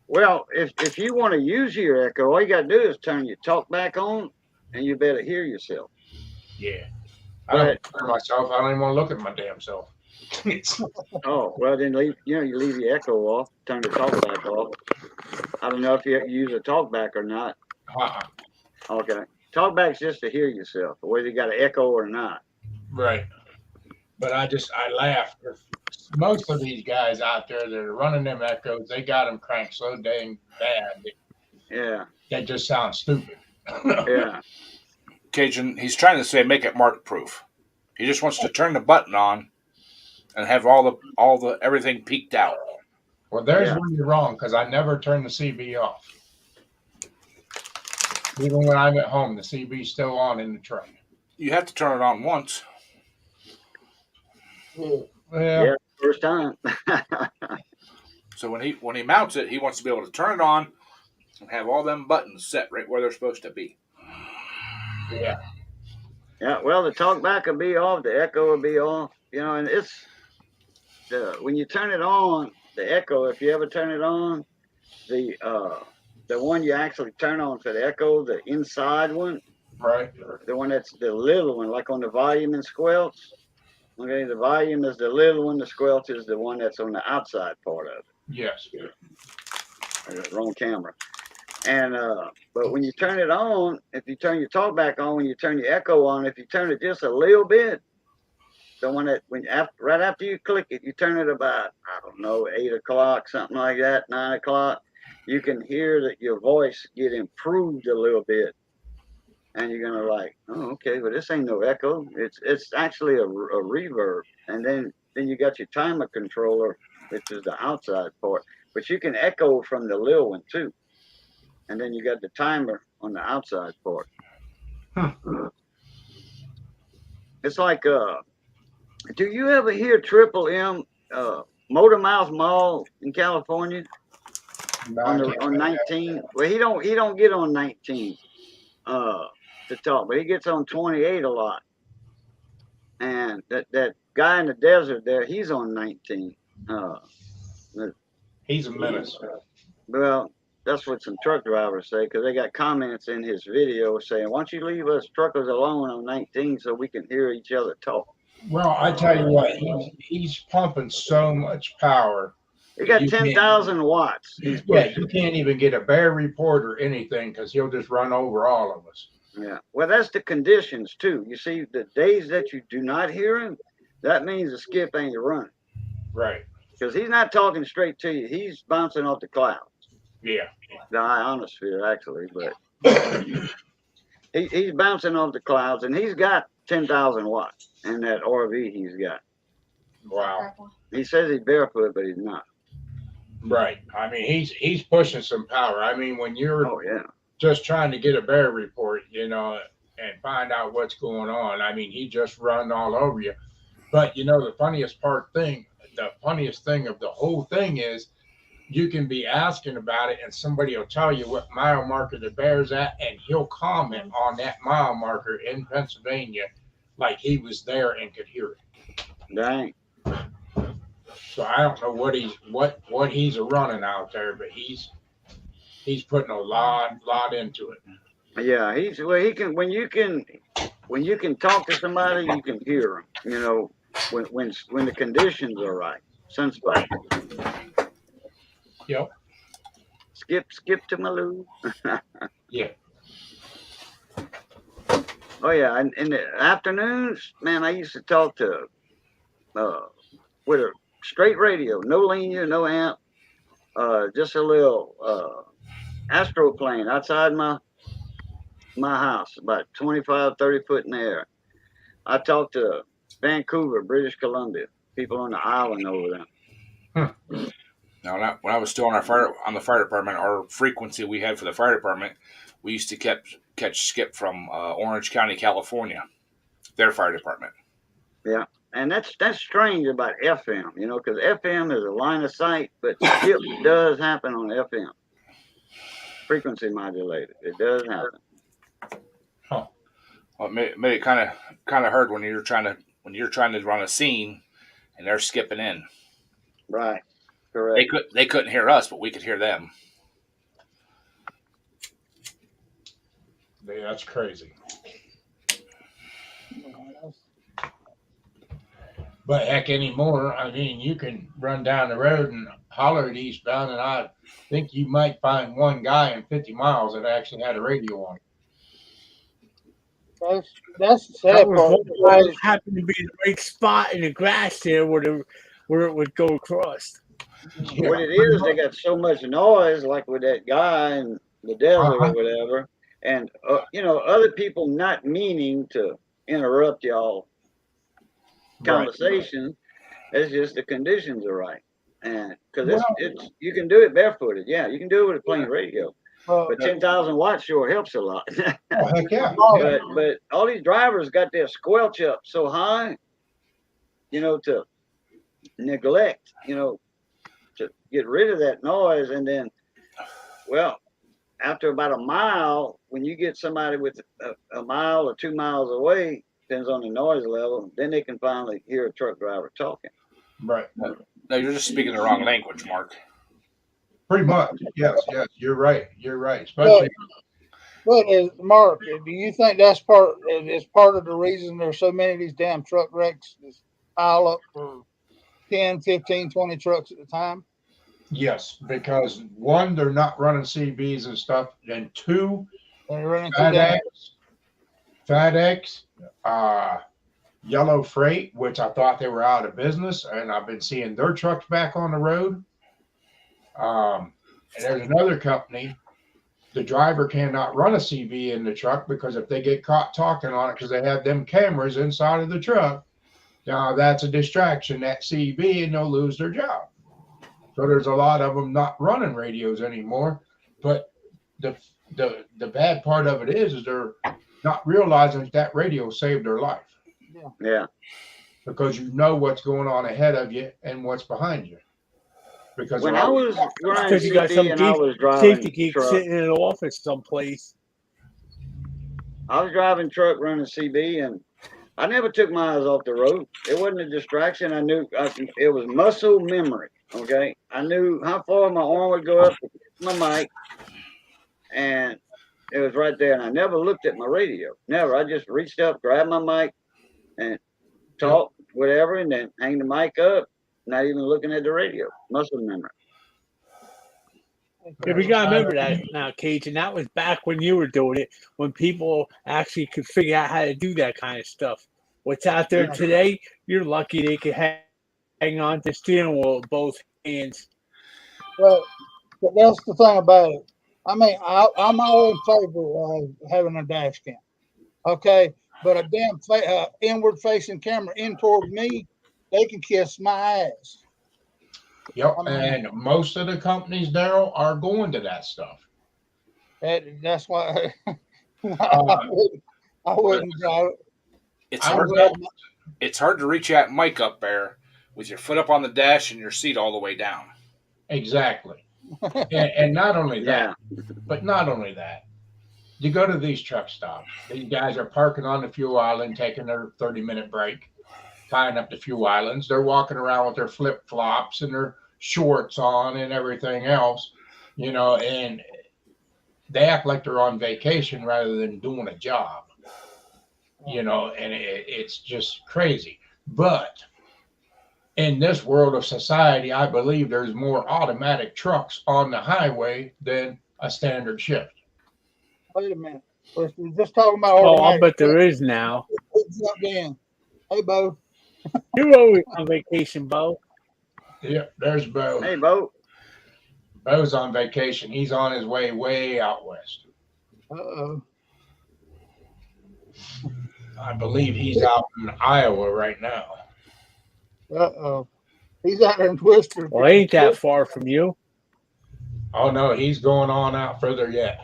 Well, if you want to use your echo, all you got to do is turn your talk back on, and you better hear yourself. Yeah. I don't hear myself. I don't even want to look at my damn self. Oh, well, then leave you leave your echo off, turn the talk back off. I don't know if you use a talk back or not. Uh-uh. Okay. Talk back's just to hear yourself, whether you got an echo or not. Right. But I laugh. Most of these guys out there that are running them echoes, they got them cranked so dang bad. Yeah. That just sounds stupid. Yeah. Cajun, he's trying to say make it mark proof. He just wants to turn the button on and have all the everything peaked out. Well, there's where you're wrong, because I never turn the CB off. Even when I'm at home, the CB's still on in the truck. You have to turn it on once. Well, Yeah, first time. So when he mounts it, he wants to be able to turn it on and have all them buttons set right where they're supposed to be. yeah. Yeah, well, the talk back will be off, the echo will be off, and it's when you turn it on, the echo, if you ever turn it on, the one you actually turn on for the echo, the inside one, Right. the one that's the little one, like on the volume and squelch. Okay, the volume is the little one, the squelch is the one that's on the outside part of it. Yes. Wrong camera. And but when you turn it on, if you turn your talk back on, when you turn your echo on, if you turn it just a little bit, the one that right after you click it, you turn it about 8 o'clock, something like that, 9 o'clock, you can hear that your voice get improved a little bit, and you're gonna like, oh, okay, but this ain't no echo. It's actually a reverb, and then you got your timer controller, which is the outside part, but you can echo from the little one too. And then you got the timer on the outside part. It's like, do you ever hear Triple M, Motor Mouth Mall in California on 19? Well, he don't get on 19 to talk, but he gets on 28 a lot. And that guy in the desert there, he's on 19. He's a menace. Well, that's what some truck drivers say, because they got comments in his video saying, why don't you leave us truckers alone on 19 so we can hear each other talk? Well, I tell you what, he's pumping so much power. He got 10,000 watts. You can't even get a bear report or anything, because he'll just run over all of us. Yeah. Well, that's the conditions too. You see, the days that you do not hear him, that means the skip ain't running. Right. Because he's not talking straight to you. He's bouncing off the clouds. Yeah. The ionosphere, actually, but he's bouncing off the clouds, and he's got 10,000 watts in that RV he's got. Wow. He says he's barefoot, but he's not. Right. I mean, he's pushing some power. I mean, when you're just trying to get a bear report, and find out what's going on, I mean, he just run all over you. But the funniest thing of the whole thing is, you can be asking about it and somebody will tell you what mile marker the bear's at, and he'll comment on that mile marker in Pennsylvania like he was there and could hear it. Dang. So I don't know what he's running out there, but he's putting a lot into it. Yeah, he can when you can talk to somebody, you can hear them, when the conditions are right. Sunspot. Yep. Skip to Malou. Yeah. Oh yeah, and in the afternoons, man, I used to talk to with a straight radio, no linear, no amp, just a little astroplane outside my house, about 25, 30 foot in the air. I talked to Vancouver, British Columbia, people on the island over there. Now, when I was still on the fire department, our frequency we had for the fire department, we used to catch skip from Orange County, California, their fire department. Yeah, and that's strange about FM, because FM is a line of sight, but skip does happen on FM. Frequency modulated, it does happen. Well, it made it kind kind of heard when you're trying to run a scene, and they're skipping in. Right. Correct. They couldn't hear us, but we could hear them. Yeah, that's crazy. But heck, anymore, I mean, you can run down the road and holler at eastbound, and I think you might find one guy in 50 miles that actually had a radio on. That's the sad That was part. one that happened to be the right spot in the grass there where it would go across. What it is, they got so much noise, like with that guy in the desert or whatever, and other people not meaning to interrupt y'all conversation. It's just the conditions are right, and because it's you can do it barefooted. Yeah, you can do it with a plain radio. But 10,000 watts sure helps a lot. Oh, heck yeah. But all these drivers got their squelch up so high, to neglect, to get rid of that noise. And then, well, after about a mile, when you get somebody with a mile or 2 miles away, depends on the noise level, then they can finally hear a truck driver talking. Right. No, you're just speaking the wrong language, Mark. Pretty much. Yes, you're right. You're right. Especially. But Mark, do you think that's part of the reason there's so many of these damn truck wrecks that pile up for 10, 15, 20 trucks at a time? Yes, because one, they're not running CBs and stuff, and two, They're running too damn. FedEx, Yellow Freight, which I thought they were out of business, and I've been seeing their trucks back on the road. And there's another company, the driver cannot run a CB in the truck because if they get caught talking on it, because they have them cameras inside of the truck, now that's a distraction, that CB, and they'll lose their job. So there's a lot of them not running radios anymore. But the bad part of it is they're not realizing that radio saved their life. Yeah. Because you know what's going on ahead of you and what's behind you. Because when I was running Because you got some CB and I was driving safety geek truck, sitting in an office someplace. I was driving truck running CB, and I never took my eyes off the road. It wasn't a distraction. I knew it was muscle memory. Okay, I knew how far my arm would go up to my mic, and it was right there. And I never looked at my radio. Never. I just reached up, grabbed my mic, and talked whatever, and then hang the mic up. Not even looking at the radio. Muscle memory. Yeah, we gotta remember that now, Cage, and that was back when you were doing it, when people actually could figure out how to do that kind of stuff. What's out there today, you're lucky they could hang on to steering wheel with both hands. But that's the thing about it. I mean, I'm all in favor of having a dash cam. Okay, but a damn inward facing camera in toward me, they can kiss my ass. Yep, and most of the companies, Daryl, are going to that stuff. That's why I wouldn't drive it. It's hard to reach that mic up there with your foot up on the dash and your seat all the way down. Exactly. and not only that, but not only that, you go to these truck stops. These guys are parking on the fuel island, taking their 30-minute break, tying up the fuel islands. They're walking around with their flip-flops and their shorts on and everything else, and they act like they're on vacation rather than doing a job, and it's just crazy. But in this world of society, I believe there's more automatic trucks on the highway than a standard shift. Wait a minute. We're just talking about I bet there is now. Hey, Bo. You're always on vacation, Bo. Yeah, there's Bo. Hey, Bo. Bo's on vacation. He's on his way out west. Uh-oh. I believe he's out in Iowa right now. Uh-oh. He's out there in Twister. Well, ain't that far from you. Oh, no, he's going on out further yet.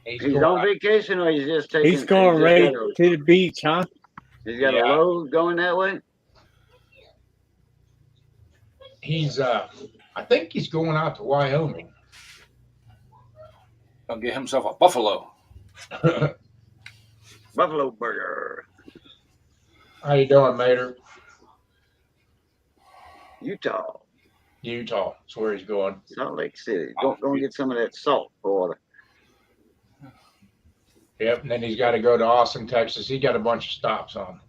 He's on vacation, or he's just taking. He's going right to the beach, huh? He's got a load going that way. He's, I think he's going out to Wyoming. He'll get himself a buffalo. Buffalo burger. How you doing, Mater? Utah, Utah. That's where he's going. Salt Lake City. Go and get some of that salt water. Yep. And then he's got to go to Austin, Texas. He got a bunch of stops on.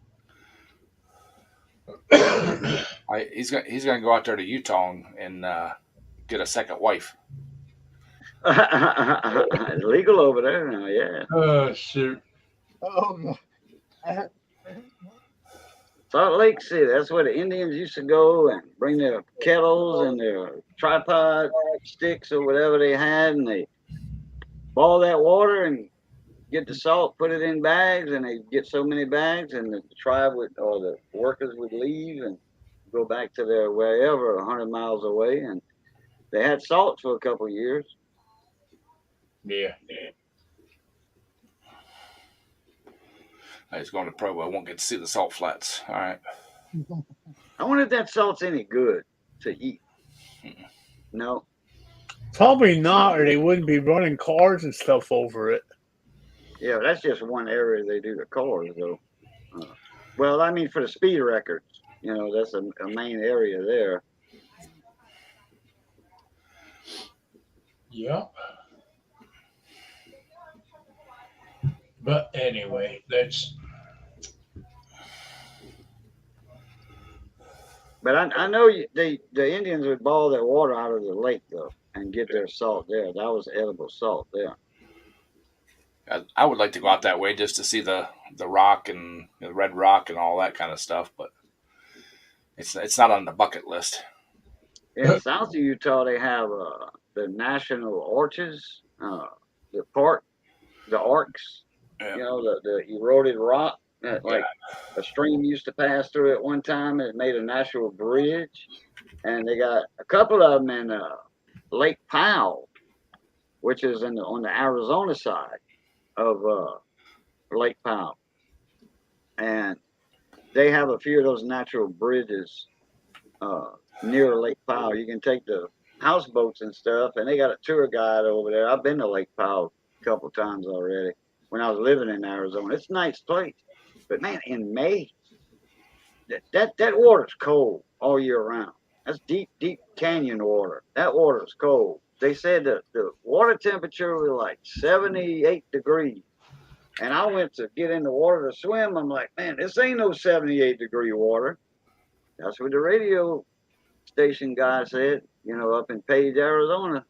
He's gonna go out there to Utah and get a second wife. It's legal over there now, yeah. Oh shoot. Oh, Salt Lake City, that's where the Indians used to go and bring their kettles and their tripod sticks or whatever they had, and they boil that water and get the salt, put it in bags, and they get so many bags, and the tribe would, or the workers would leave and go back to their wherever, 100 miles away, and they had salt for a couple of years. Yeah. He's going to Provo. I won't get to see the salt flats. All right. I wonder if that salt's any good to eat. No. Probably not, or they wouldn't be running cars and stuff over it. Yeah, that's just one area they do the cars, though. Well, I mean, for the speed records, that's a main area there. Yep. But anyway, that's. But I know the Indians would boil their water out of the lake, though, and get their salt there. That was edible salt there. I would like to go out that way just to see the rock and the red rock and all that kind of stuff, but it's not on the bucket list. In south of Utah, they have the national orchards, the park, the arcs. Yeah. The eroded rock that a stream used to pass through at one time, and it made a natural bridge. And they got a couple of them in Lake Powell, which is on the Arizona side of Lake Powell. And they have a few of those natural bridges near Lake Powell. You can take the houseboats and stuff, and they got a tour guide over there. I've been to Lake Powell a couple times already when I was living in Arizona. It's a nice place. But man, in May, that water's cold all year round. That's deep canyon water. That water's cold. They said that the water temperature was like 78 degrees. And I went to get in the water to swim. I'm like, man, this ain't no 78-degree water. That's what the radio station guy said, up in Page, Arizona.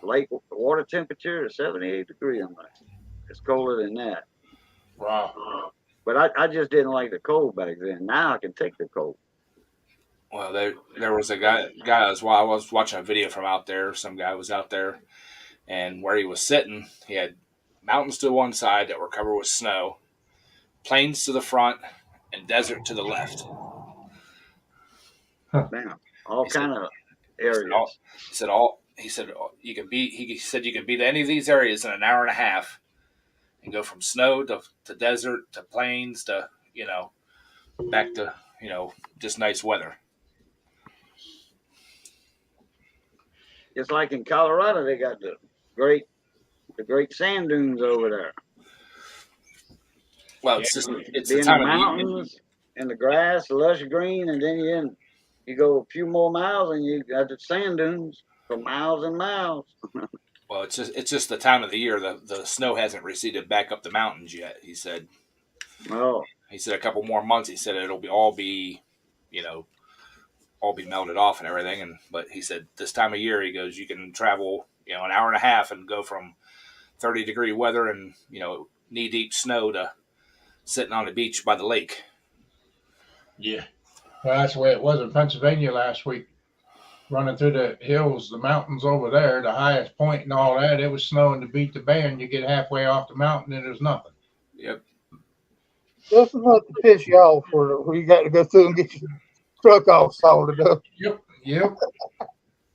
Lake water temperature is 78 degrees. I'm like, it's colder than that. Wow. But I just didn't like the cold back then. Now I can take the cold. Well, there was a guy I was watching a video from out there. Some guy was out there, and where he was sitting, he had mountains to one side that were covered with snow, plains to the front, and desert to the left. Man, all kind of areas. He said you could be to any of these areas in an hour and a half, and go from snow to desert to plains to back to just nice weather. Just like in Colorado, they got the great sand dunes over there. Well, it's the time of mountains and the grass, lush green, and then you go a few more miles and you got the sand dunes for miles and miles. Well, it's just the time of the year. The snow hasn't receded back up the mountains yet. He said. Oh. He said a couple more months. He said it'll all be melted off and everything. But he said this time of year, he goes, you can travel an hour and a half and go from 30-degree weather and knee deep snow to sitting on the beach by the lake. Yeah. Well, that's the way it was in Pennsylvania last week. Running through the hills, the mountains over there, the highest point and all that, it was snowing to beat the band. You get halfway off the mountain and there's nothing. Yep. That's enough to piss you off where you got to go through and get your truck all salted up. Yep.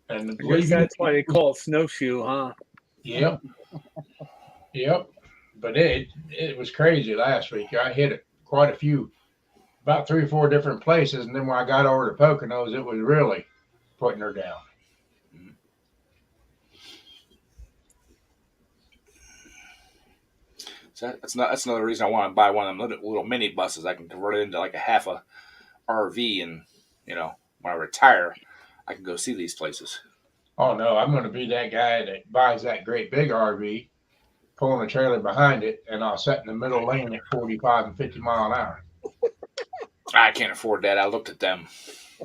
And I guess that's why they call it snowshoe, huh? Yep. But it was crazy last week. I hit it quite a few, about 3 or 4 different places, and then when I got over to Poconos, it was really putting her down. So that's another reason I want to buy one of them little mini buses. I can convert it into like a half a RV, and when I retire, I can go see these places. Oh no, I'm going to be that guy that buys that great big RV, pulling a trailer behind it, and I'll sit in the middle lane at 45 and 50 mile an hour. I can't afford that. I looked at them.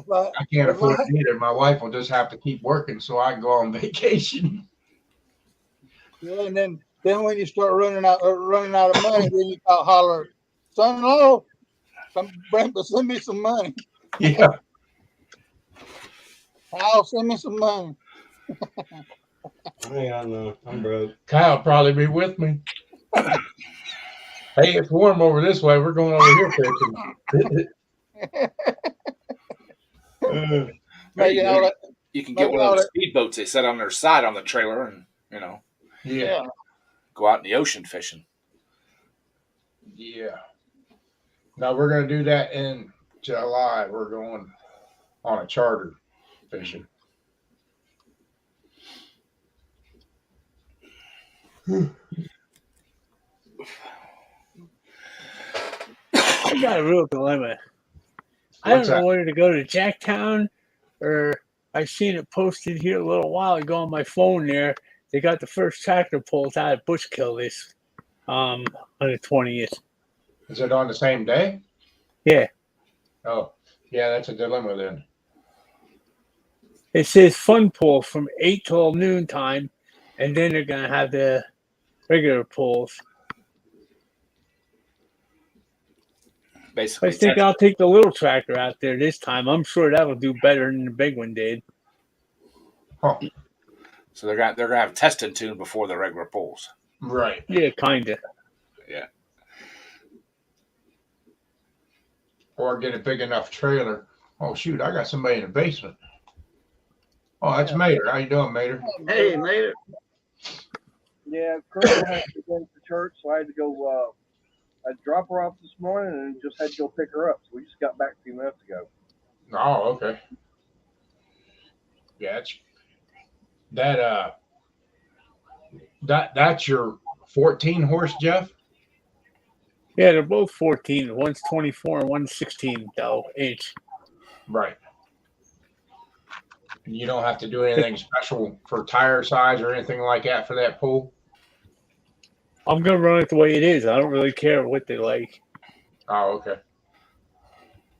But I can't afford it either. My wife will just have to keep working so I can go on vacation. yeah, and then when you start running out of money, then you start holler, son-in-law, send me some money. Yeah. Kyle, send me some money. I ain't got none. I'm broke. Kyle probably be with me. Hey, it's warm over this way. We're going over here fishing. Making all that, You can get one of those speedboats they set on their side on the trailer, and Yeah. go out in the ocean fishing. Yeah. Now we're going to do that in July. We're going on a charter fishing. I got a real dilemma. I don't know whether to go to Jacktown, or I seen it posted here a little while ago on my phone there. They got the first tractor pulls out of Bushkill this on the 20th. Is it on the same day? Yeah. Oh, yeah, that's a dilemma then. It says fun pull from 8 till noon time, and then they're gonna have the regular pulls. Basically, I think I'll take the little tractor out there this time. I'm sure that'll do better than the big one did. Huh. So they're gonna have test and tune before the regular pulls. Right. Yeah, kinda. Yeah. Or get a big enough trailer. Oh shoot, I got somebody in the basement. Oh, that's Mater. How you doing, Mater? Hey, Mater. Yeah, Crystal had to go to church, so I had to go. I dropped her off this morning and just had to go pick her up. So we just got back a few minutes ago. Oh, okay. Yeah, that's your 14 horse, Jeff? Yeah, they're both 14. One's 24 and one's 16 though inch. Right. And you don't have to do anything special for tire size or anything like that for that pool? I'm gonna run it the way it is. I don't really care what they like. Oh, okay.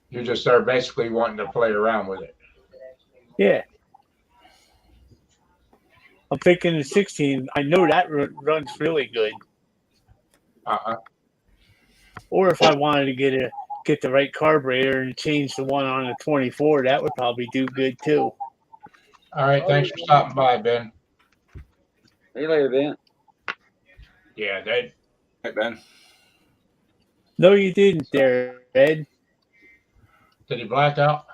You're just there basically wanting to play around with it. Yeah. I'm thinking the 16. I know that runs really good. Uh-huh. Or if I wanted to get the right carburetor and change the one on the 24, that would probably do good too. All right. Thanks for stopping by, Ben. See you later, Ben. Yeah, that. Hey, Ben. No, you didn't there, Ed. Did he black out?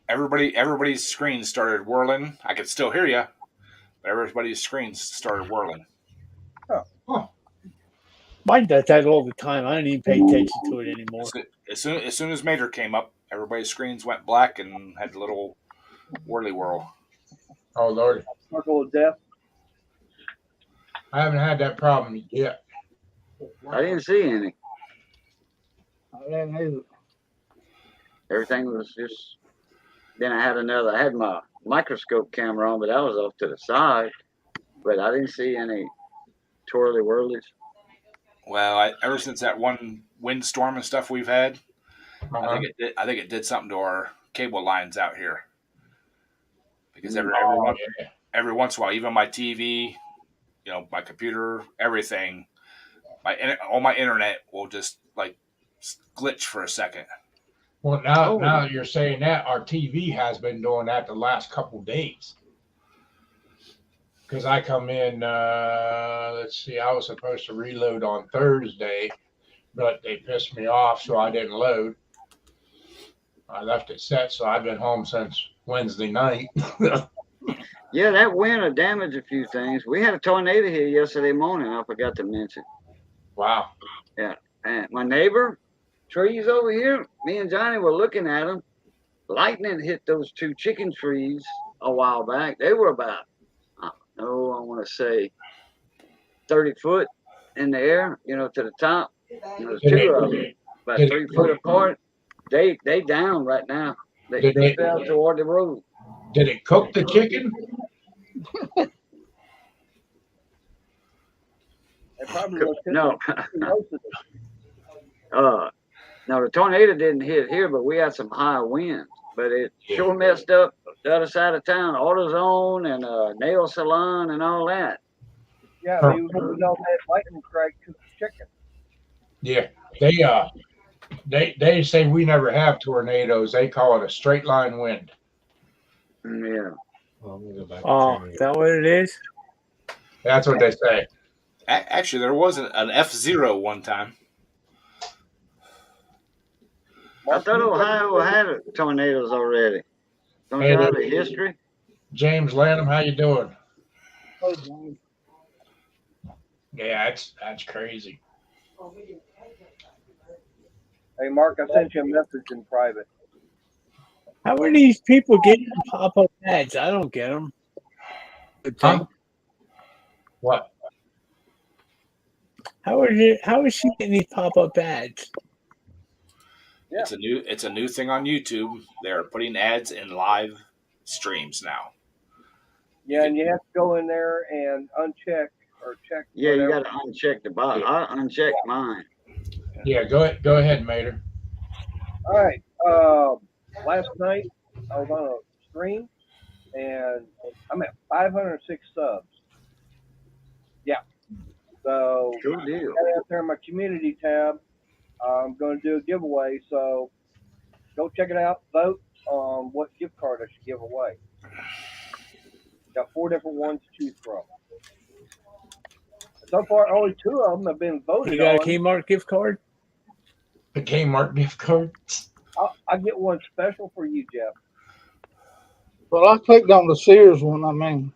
Everybody's screens started whirling. I could still hear you, but everybody's screens started whirling. Oh. Mine does that all the time. I don't even pay attention to it anymore. As soon as Mater came up, everybody's screens went black and had a little whirly whirl. Oh, Lord. Circle of death. I haven't had that problem yet. I didn't see any. I didn't either. Everything was just. Then I had my microscope camera on, but that was off to the side. But I didn't see any twirly whirlies. Well, ever since that one windstorm and stuff we've had, Uh-huh. I think it did something to our cable lines out here. Because every once in a while, even my TV, my computer, everything, all my internet will just like glitch for a second. Well, now you're saying that our TV has been doing that the last couple days. Because I come in, let's see, I was supposed to reload on Thursday, but they pissed me off, so I didn't load. I left it set, so I've been home since Wednesday night. Yeah, that wind will damage a few things. We had a tornado here yesterday morning. I forgot to mention. Wow. Yeah, and my neighbor, trees over here. Me and Johnny were looking at them. Lightning hit those 2 chicken trees a while back. They were about, I want to say 30 foot in the air, you know, to the top. There's Did two it- of them, about did it 3 foot cook- apart. They down right now. They Did they- fell toward the road. Did it cook the chicken? They probably was No. most of it. No, the tornado didn't hit here, but we had some high winds. But it sure messed up the other side of town, AutoZone and nail salon and all that. Yeah, Huh. they was looking on that lightning strike to the chicken. Yeah, they say we never have tornadoes. They call it a straight line wind. Yeah. Well, I'm gonna go back. Oh, is that what it is? That's what they say. Actually, there was an F0 one time. I thought Ohio had tornadoes already. Don't Hey, you have a history? James Lanham, how you doing? Oh, James. Yeah, that's crazy. Hey, Mark, I sent you a message in private. How are these people getting pop-up ads? I don't get them. Huh? What? How is she getting these pop-up ads? Yeah. It's a new thing on YouTube. They're putting ads in live streams now. Yeah, and you have to go in there and uncheck or check. Yeah, you whatever. got to uncheck the box. I unchecked mine. Yeah, go ahead, Mater. All right. Last night I was on a stream and I'm at 506 subs. Yeah. So Good deal. right out there in my community tab, I'm going to do a giveaway. So go check it out. Vote on what gift card I should give away. Got 4 different ones to choose from. So far, only 2 of them have been voted You got a on. Kmart gift card? The Kmart gift card. I'll get one special for you, Jeff. Well, I clicked on the Sears one. I mean,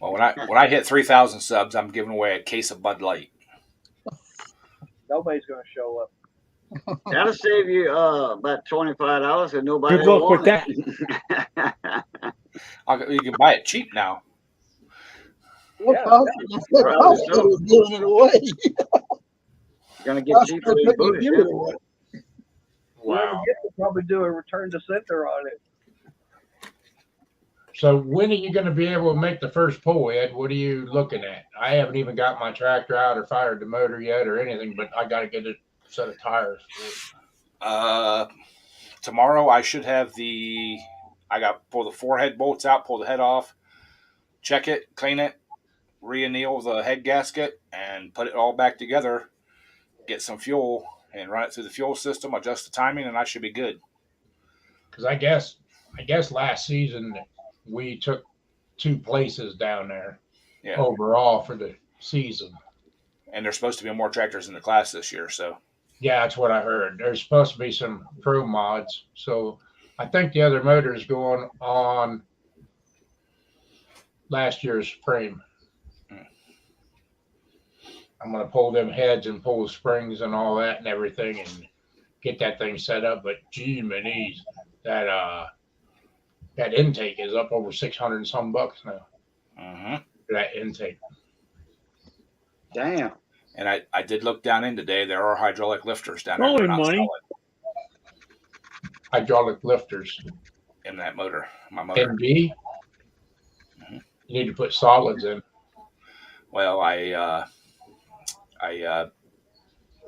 Well, when I hit 3,000 subs, I'm giving away a case of Bud Light. Nobody's going to show up. That'll save you about $25 and nobody Good will luck with want it. You can buy it cheap now. what Yeah, Costco is giving it away. Gonna get cheaper Costco than couldn't Bush. give it away. Whoever gets it probably do a return to sender on it. So when are you going to be able to make the first pull, Ed? What are you looking at? I haven't even got my tractor out or fired the motor yet or anything, but I got to get a set of tires. Tomorrow I should have I got to pull the 4 head bolts out, pull the head off, check it, clean it, re-anneal the head gasket, and put it all back together, get some fuel, and run it through the fuel system, adjust the timing, and I should be good. Because I guess last season we took 2 places down there Yeah. overall for the season. And there's supposed to be more tractors in the class this year, so Yeah, that's what I heard. There's supposed to be some pro mods. So I think the other motor is going on last year's frame. I'm going to pull them heads and pull the springs and all that and everything and get that thing set up. But gee, Manise, that intake is up over 600 and some bucks now. For that intake. Damn. And I did look down in today. There are hydraulic lifters down there. Holy They're not money. solid Hydraulic lifters. in that motor, my motor. NG. You need to put solids in. Well, I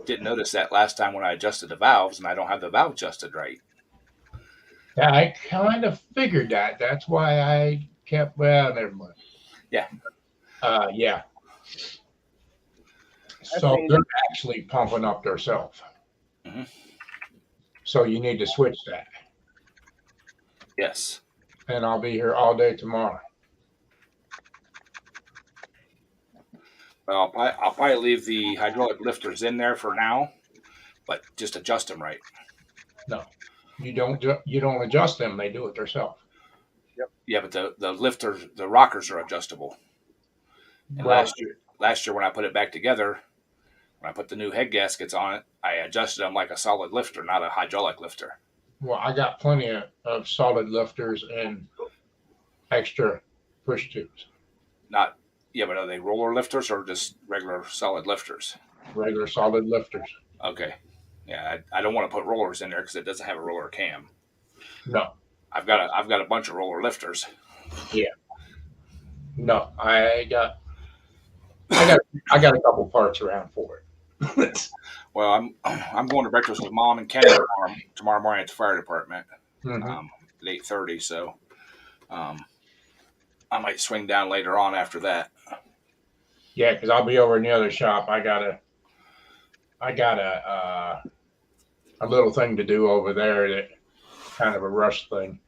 didn't notice that last time when I adjusted the valves, and I don't have the valve adjusted right. Yeah, I kind of figured that. That's why I kept, well, never mind. Yeah. Yeah. So they're actually pumping up themselves. Mhm. So you need to switch that. Yes. And I'll be here all day tomorrow. Well, I'll probably leave the hydraulic lifters in there for now, but just adjust them right. No, you don't adjust them. They do it themselves. Yeah, but the lifters, the rockers are adjustable. And Well, last year when I put it back together, when I put the new head gaskets on it, I adjusted them like a solid lifter, not a hydraulic lifter. well, I got plenty of solid lifters and extra push tubes. Not Yeah, but are they roller lifters or just regular solid lifters? Regular solid lifters. Okay. Yeah, I don't want to put rollers in there because it doesn't have a roller cam. No, I've got a bunch of roller lifters. no, I got a couple parts around for it. Well, I'm going to breakfast with Mom and Kenny tomorrow morning at the fire department Mhm. at 8:30. So I might swing down later on after that. Yeah, because I'll be over in the other shop. I got a little thing to do over there that kind of a rush thing.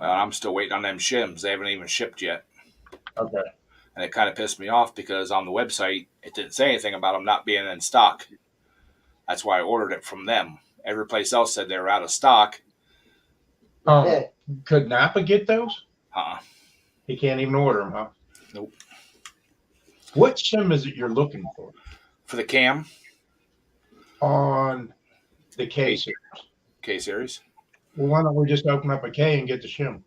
Well, I'm still waiting on them shims. They haven't even shipped yet. Okay. And it kind of pissed me off because on the website, it didn't say anything about them not being in stock. That's why I ordered it from them. Every place else said they were out of stock. Oh, could Napa get those? Uh-uh. He can't even order them, huh? Nope. What shim is it you're looking for For the cam, on the K series? K series. Well, why don't we just open up a K and get the shim?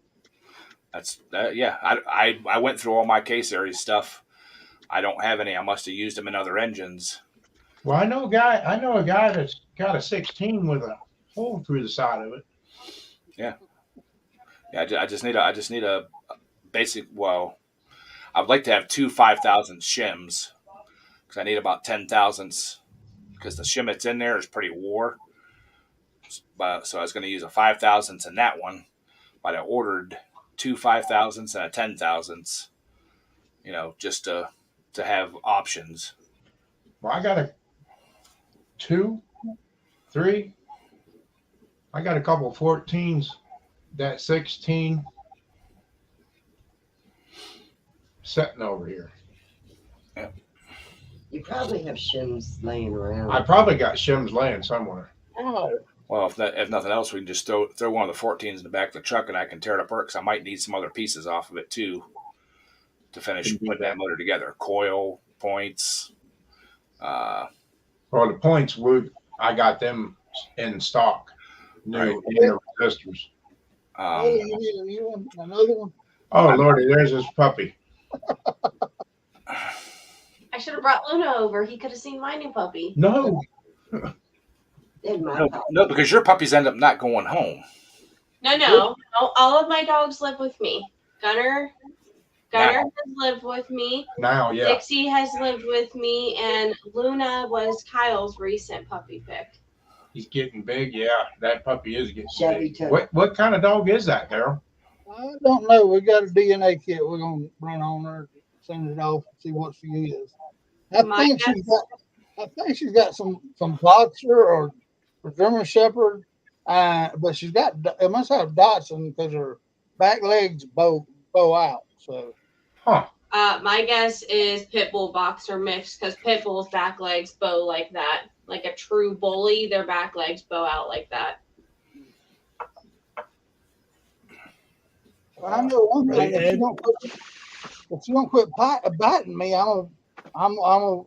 That's yeah. I went through all my K series stuff. I don't have any. I must have used them in other engines. Well, I know a guy that's got a 16 with a hole through the side of it. Yeah, I just need a basic. Well, I'd like to have two 5,000 shims because I need about 10,000s because the shim that's in there is pretty wore. But so I was going to use a 5,000s in that one, but I ordered two 5,000s and a 10,000s. You know, just to have options. Well, I got a 2, 3. I got a couple 14s. That 16 sitting over here. You probably have shims laying around. I probably got shims laying somewhere. Oh, Well, if nothing else, we can just throw one of the 14s in the back of the truck and I can tear it apart because I might need some other pieces off of it too to finish putting that motor together. Coil, points. Well, the points I got them in stock. New Right. inner resistors. you want another one? Oh Lordy, there's this puppy. I should have brought Luna over. He could have seen my new puppy. No, In my No, because your puppies end up not going home. No. All of my dogs live with me. Gunner has lived with me. now, yeah. Dixie has lived with me, and Luna was Kyle's recent puppy pick. He's getting big. Yeah, that puppy is getting Chevy big. took. What kind of dog is that, Daryl? I don't know. We got a DNA kit. We're gonna run on her, send it off, see what she is. I think she's got some boxer or German Shepherd, but she's got. It must have Dachshund because her back legs bow out. So, My guess is pit bull boxer mix because pit bulls' back legs bow like that. Like a true bully, their back legs bow out like that. but I know one thing: if you don't quit biting me, I'm gonna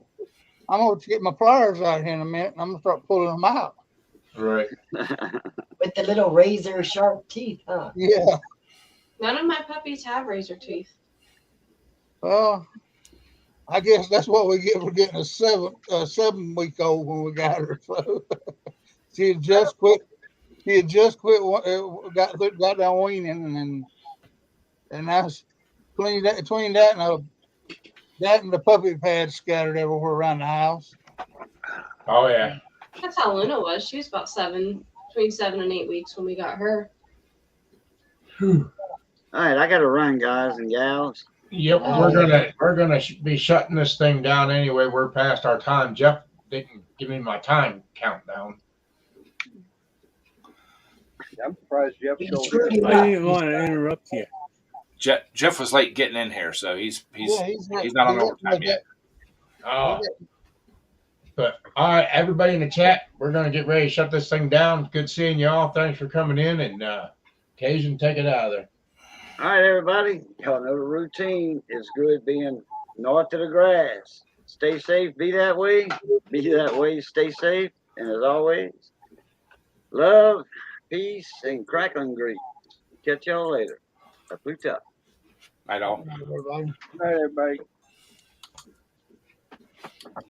get my pliers out here in a minute, and I'm gonna start pulling them out. Right. With the little razor sharp teeth, huh? Yeah. None of my puppies have razor teeth. Well, I guess that's what we get for getting a 7-week-old when we got her. So she had just quit. Got down weaning, and I was between that and the puppy pads scattered everywhere around the house. Oh yeah. That's how Luna was. She was about between 7 and 8 weeks when we got her. All right, I got to run, guys and gals. Yep, we're gonna be shutting this thing down anyway. We're past our time. Jeff didn't give me my time countdown. I'm surprised Jeff showed Sure up. you I didn't want to interrupt you. Jeff was late getting in here, so he's not on overtime yet. Oh. But all right, everybody in the chat, we're gonna get ready to shut this thing down. Good seeing you all. Thanks for coming in, and Cajun, take it out of there. All right, everybody. Y'all know the routine is good being north of the grass. Stay safe. Be that way. Be that way. Stay safe. And as always, love, peace, and crackling grease. Catch y'all later. Up. Night all. Everybody. All right, everybody.